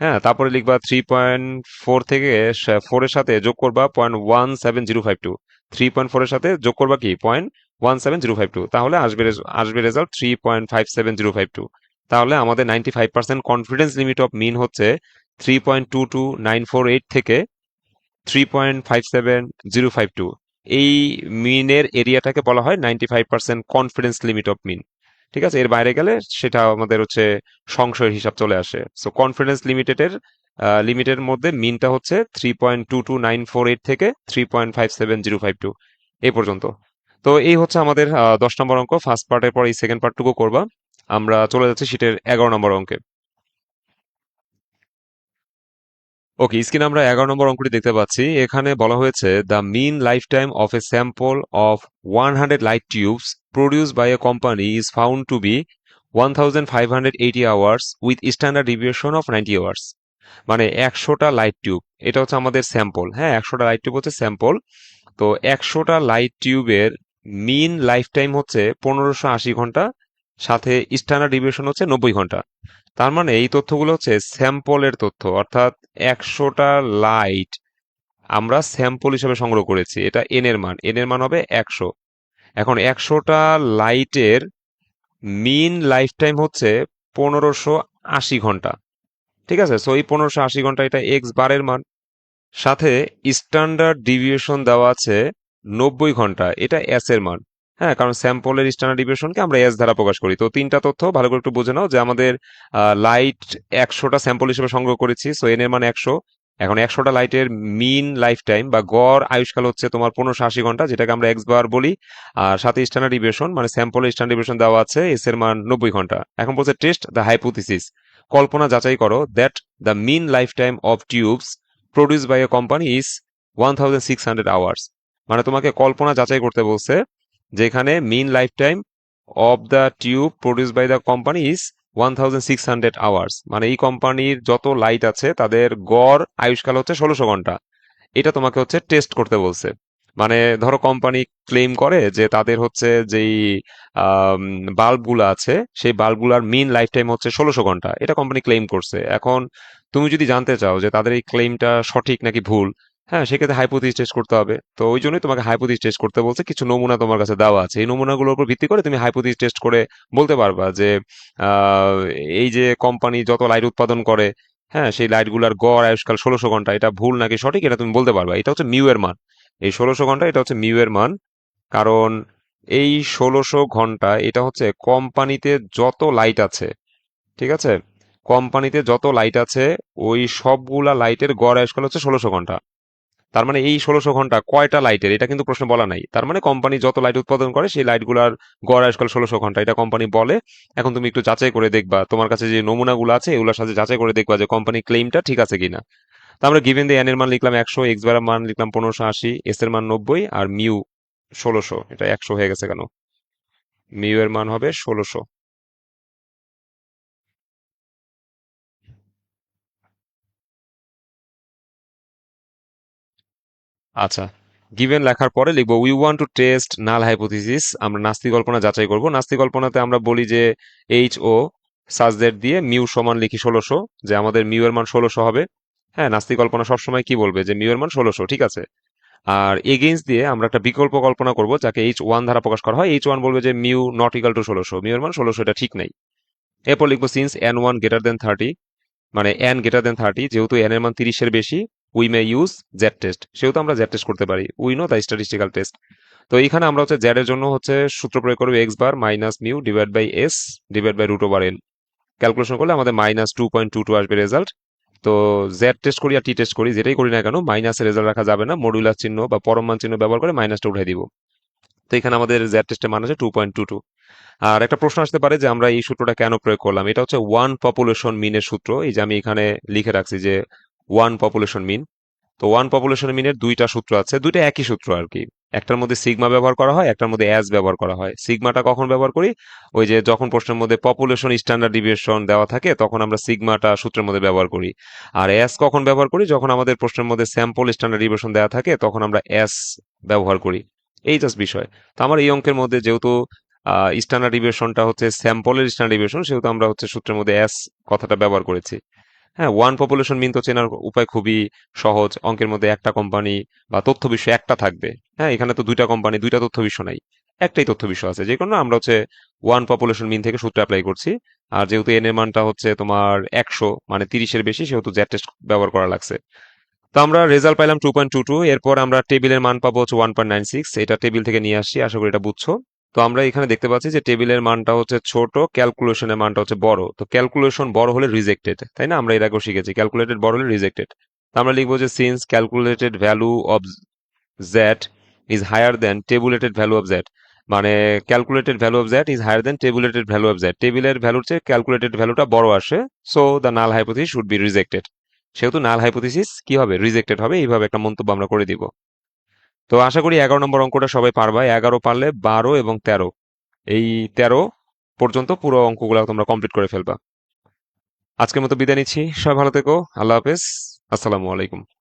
হ্যাঁ, তারপরে লিখবা 3.4 থেকে 4 এর সাথে যোগ করবা 0.17052। 3.4 এর সাথে যোগ করবা কি 0.17052, তাহলে আসবে রেজাল্ট 3.57052। তাহলে আমাদের 95% কনফিডেন্স লিমিট অফ মিন হচ্ছে 3.22948 থেকে 3.57052। এই মিনের এরিয়াটাকে বলা হয় 95% কনফিডেন্স লিমিট অফ মিন। ঠিক আছে, এর বাইরে গেলে সেটা আমাদের হচ্ছে সংশয়ের হিসাব চলে আসে। সো কনফিডেন্স লিমিটের মধ্যে মিনটা হচ্ছে 3.22948 থেকে 3.57052 এই পর্যন্ত। তো এই হচ্ছে আমাদের 10 নম্বর অঙ্ক ফার্স্ট পার্টের পর এই সেকেন্ড পার্টটুকু করবা। আমরা চলে যাচ্ছি শীটের 11 নম্বর অঙ্কে। ওকে, স্ক্রিনে আমরা 11 নম্বর অঙ্কটি দেখতে পাচ্ছি। এখানে বলা হয়েছে the mean life time of a sample of 100 light tubes produced by a company is found to be 1580 hours with standard deviation of 90 hours. মানে 100টা লাইট টিউব, এটা হচ্ছে আমাদের স্যাম্পল। হ্যাঁ, 100টা লাইট টিউব হচ্ছে স্যাম্পল। তো 100টা লাইট টিউবের মিন লাইফ টাইম হচ্ছে 1580 ঘন্টা, সাথে স্ট্যান্ডার্ড ডিভিয়েশন হচ্ছে 90 ঘন্টা। তার মানে এই তথ্যগুলো হচ্ছে স্যাম্পলের তথ্য, অর্থাৎ 100টা লাইট আমরা স্যাম্পল হিসেবে সংগ্রহ করেছি, এটা এন এর মান হবে 100। এখন 100টা লাইটের মিন লাইফ টাইম হচ্ছে 1580 ঘন্টা। ঠিক আছে, সো এই 1580 ঘন্টা এটা এক্স বারের মান, সাথে স্ট্যান্ডার্ড ডিভিয়েশন দেওয়া আছে 90 ঘন্টা, এটা এস এর মান। হ্যাঁ, কারণ স্যাম্পলের স্ট্যান্ডার্ড ডিভিয়েশনকে আমরা এস দ্বারা প্রকাশ করি। তো তিনটা তথ্য ভালো করে একটু বুঝে নাও যে আমাদের লাইট 100টা স্যাম্পল হিসেবে সংগ্রহ করেছি, সো এন এর মান 100, এখন 100টা লাইটের মিন লাইফ টাইম বা গড় আয়ুষ্কাল হচ্ছে তোমার 1580 ঘন্টা, যেটাকে আমরা এক্স বার বলি। আর সাথে স্ট্যান্ডার্ড ডিভিয়েশন মানে স্যাম্পলের স্ট্যান্ডার্ড ডিভিয়েশন দেওয়া আছে, এস এর মান 90 ঘন্টা। এখন বলছে টেস্ট দ্য হাইপোথিসিস, কল্পনা যাচাই করো, that the mean life time of tubes produce by a company is 1600 hours. মানে তোমাকে কল্পনা যাচাই করতে বলছে যেখানে mean life time of the tube produce by the company is 1600 hours. মানে এই কোম্পানির যত লাইট আছে তাদের গড় আয়ুষ্কাল হচ্ছে 1600 ঘন্টা। এটা তোমাকে হচ্ছে টেস্ট করতে বলছে। মানে ধরো কোম্পানি ক্লেম করে যে তাদের হচ্ছে যেই বাল্বগুলো আছে সেই বাল্বগুলার মিন লাইফ টাইম হচ্ছে 1600 ঘন্টা, এটা কোম্পানি ক্লেম করছে। এখন তুমি যদি জানতে চাও যে তাদের এই ক্লেমটা সঠিক নাকি ভুল, হ্যাঁ, সেক্ষেত্রে হাইপোথিস টেস্ট করতে হবে। তো ওই জন্যই তোমাকে হাইপোথিস টেস্ট করতে বলছে। কিছু নমুনা তোমার কাছে দেওয়া আছে, এই নমুনাগুলোর উপর ভিত্তি করে তুমি হাইপোথিস টেস্ট করে বলতে পারবা যে আহ, এই যে কোম্পানি যত লাইট উৎপাদন করে, হ্যাঁ, সেই লাইটগুলোর গড় আয়ুষ্কাল 1600 ঘন্টা, এটা ভুল নাকি সঠিক এটা তুমি বলতে পারবা। এটা হচ্ছে মিউ এর মান, এই 1600 ঘন্টা এটা হচ্ছে মিউ এর মান। কারণ এই 1600 ঘন্টা এটা হচ্ছে কোম্পানিতে যত লাইট আছে, ঠিক আছে, কোম্পানিতে যত লাইট আছে ওই সবগুলা লাইটের গড় আয়ুষ্কাল হচ্ছে 1600 ঘন্টা। তার মানে এই 1600 ঘন্টা কয়টা লাইটের এটা কিন্তু প্রশ্ন বলা নাই। তার মানে কোম্পানি যত লাইট উৎপাদন করে সেই লাইটগুলার গড় আয়ুষ্কাল 1600 ঘন্টা, এটা কোম্পানি বলে। এখন তুমি একটু যাচাই করে দেখবা, তোমার কাছে যে নমুনাগুলো আছে এগুলোর সাথে যাচাই করে দেখবা যে কোম্পানি ক্লেমটা ঠিক আছে কিনা। তো আমরা গিভেন দিয়ে এন এর মান লিখলাম 100, এক্স বার মান লিখলাম 1580, এস এর মান 90 আর মিউ 1600। এটা 100 হয়ে গেছে কেন? মিউ এর মান হবে 1600। আচ্ছা, গিভেন লেখার পরে লিখবো we want to test null hypothesis. আমরা নাস্তিক কল্পনা যাচাই করব। নাস্তিক কল্পনাতে আমরা বলি যে এইচ ও সাজদের দিয়ে মিউ সমান লিখি 1600, যে আমাদের মিউ এর মান 1600 হবে। হ্যাঁ, নাস্তিক কল্পনা সবসময় কি বলবে যে মিউ এর মান 1600, ঠিক আছে। আর এগেইনস্ট দিয়ে আমরা একটা বিকল্প কল্পনা করব যাকে এইচ ওয়ান দ্বারা প্রকাশ করা হয়। এইচ ওয়ান বলবে যে mu not equal to 1600, mu এর মান 1600, এটা ঠিক নাই। এরপর লিখবো since N one greater than 30, মানে এন গ্রেটার দেন 30, যেহেতু এন এর মান 30-এর বেশি, we may use Z test, সেহেতু আমরা জেড টেস্ট করতে পারি। We know the statistical test. তো এইখানে আমরা হচ্ছে জেড এর জন্য হচ্ছে সূত্র প্রয়োগ করবো X bar minus mu divide by S divide by root over N. Calculation করলে আমাদের -2.22 আসবে রেজাল্ট। তো জেড টেস্ট করি আর টি টেস্ট করি, যেটাই করি না কেন মাইনাসের রেজাল্ট রাখা যাবে না, মডুলাস চিহ্ন বা পরম মান চিহ্ন ব্যবহার করে মাইনাসটা উঠাই দিব। তো এখানে আমাদের জেড টেস্টের মান আছে 2.22। আর একটা প্রশ্ন আসতে পারে যে আমরা এই সূত্রটা কেন প্রয়োগ করলাম। এটা হচ্ছে ওয়ান পপুলেশন মিনের সূত্র, এই যে আমি এখানে লিখে রাখছি যে ওয়ান পপুলেশন মিন। তো ওয়ান পপুলেশন মিনের দুইটা সূত্র আছে, দুইটা একই সূত্র আর কি। একটার মধ্যে সিগমা ব্যবহার করা হয়, একটার মধ্যে অ্যাজ ব্যবহার করা হয়। সিগমাটা কখন ব্যবহার করি? ওই যে যখন প্রশ্নের মধ্যে পপুলেশন স্ট্যান্ডার্ড ডিভিয়েশন দেওয়া থাকে তখন আমরা সিগমাটা সূত্রের মধ্যে ব্যবহার করি। আর অ্যাজ কখন ব্যবহার করি? যখন আমাদের প্রশ্নের মধ্যে স্যাম্পল স্ট্যান্ডার্ড ডিভিয়েশন দেওয়া থাকে তখন আমরা অ্যাজ ব্যবহার করি। এই জাস্ট বিষয়। তো আমার এই অঙ্কের মধ্যে যেহেতু স্ট্যান্ডার্ড ডিভিয়েশনটা হচ্ছে স্যাম্পলের স্ট্যান্ডার্ড ডিভিয়েশন, সেহেতু আমরা হচ্ছে সূত্রের মধ্যে অ্যাজ কথাটা ব্যবহার করেছি। হ্যাঁ, ওয়ান পপুলেশন মিন তো চেনার উপায় খুবই সহজ। অঙ্কের মধ্যে একটা কোম্পানি বা তথ্য বিষয় একটা থাকবে। হ্যাঁ, এখানে তো দুইটা কোম্পানি, দুইটা তথ্য বিষয় নাই, একটাই তথ্য বিষয় আছে, যে কারণে আমরা হচ্ছে ওয়ান পপুলেশন মিন থেকে সূত্র অ্যাপ্লাই করছি। আর যেহেতু এন এর মানটা হচ্ছে তোমার 100 মানে 30-এর বেশি, সেহেতু জেড টেস্ট ব্যবহার করা লাগছে। তো আমরা রেজাল্ট পাইলাম 2.22। এরপর আমরা টেবিলের মান পাবো হচ্ছে 1.96। এটা টেবিল থেকে নিয়ে আসছি, আশা করি এটা বুঝছো। তো আমরা এখানে দেখতে পাচ্ছি যে টেবিলের মানটা হচ্ছে ছোট, ক্যালকুলেশনের মানটা হচ্ছে বড়। তো ক্যালকুলেশন বড় হলে রিজেক্টেড, তাই না? আমরা এর আগেও শিখেছি ক্যালকুলেটেড বড় হলে রিজেক্টেড। তো আমরা লিখবো যে since calculated value of Z is higher than tabulated value of Z, মানে calculated value of Z is higher than tabulated value of Z, টেবিলের ভ্যালুর চেয়ে ক্যালকুলেটেড ভ্যালুটা বড় আসে, so the null hypothesis should be rejected. সেহেতু নাল হাইপোথিসিস কি হবে? রিজেক্টেড হবে। এইভাবে একটা মন্তব্য আমরা করে দিব। তো আশা করি 11 নম্বর অঙ্কটা সবাই পারবা। 11 পারলে 12 এবং 13, এই 13 পর্যন্ত পুরো অঙ্কগুলো তোমরা কমপ্লিট করে ফেলবা। আজকের মতো বিদায় নিচ্ছি, সবাই ভালো থেকো, আল্লাহ হাফেজ, আসসালামু আলাইকুম।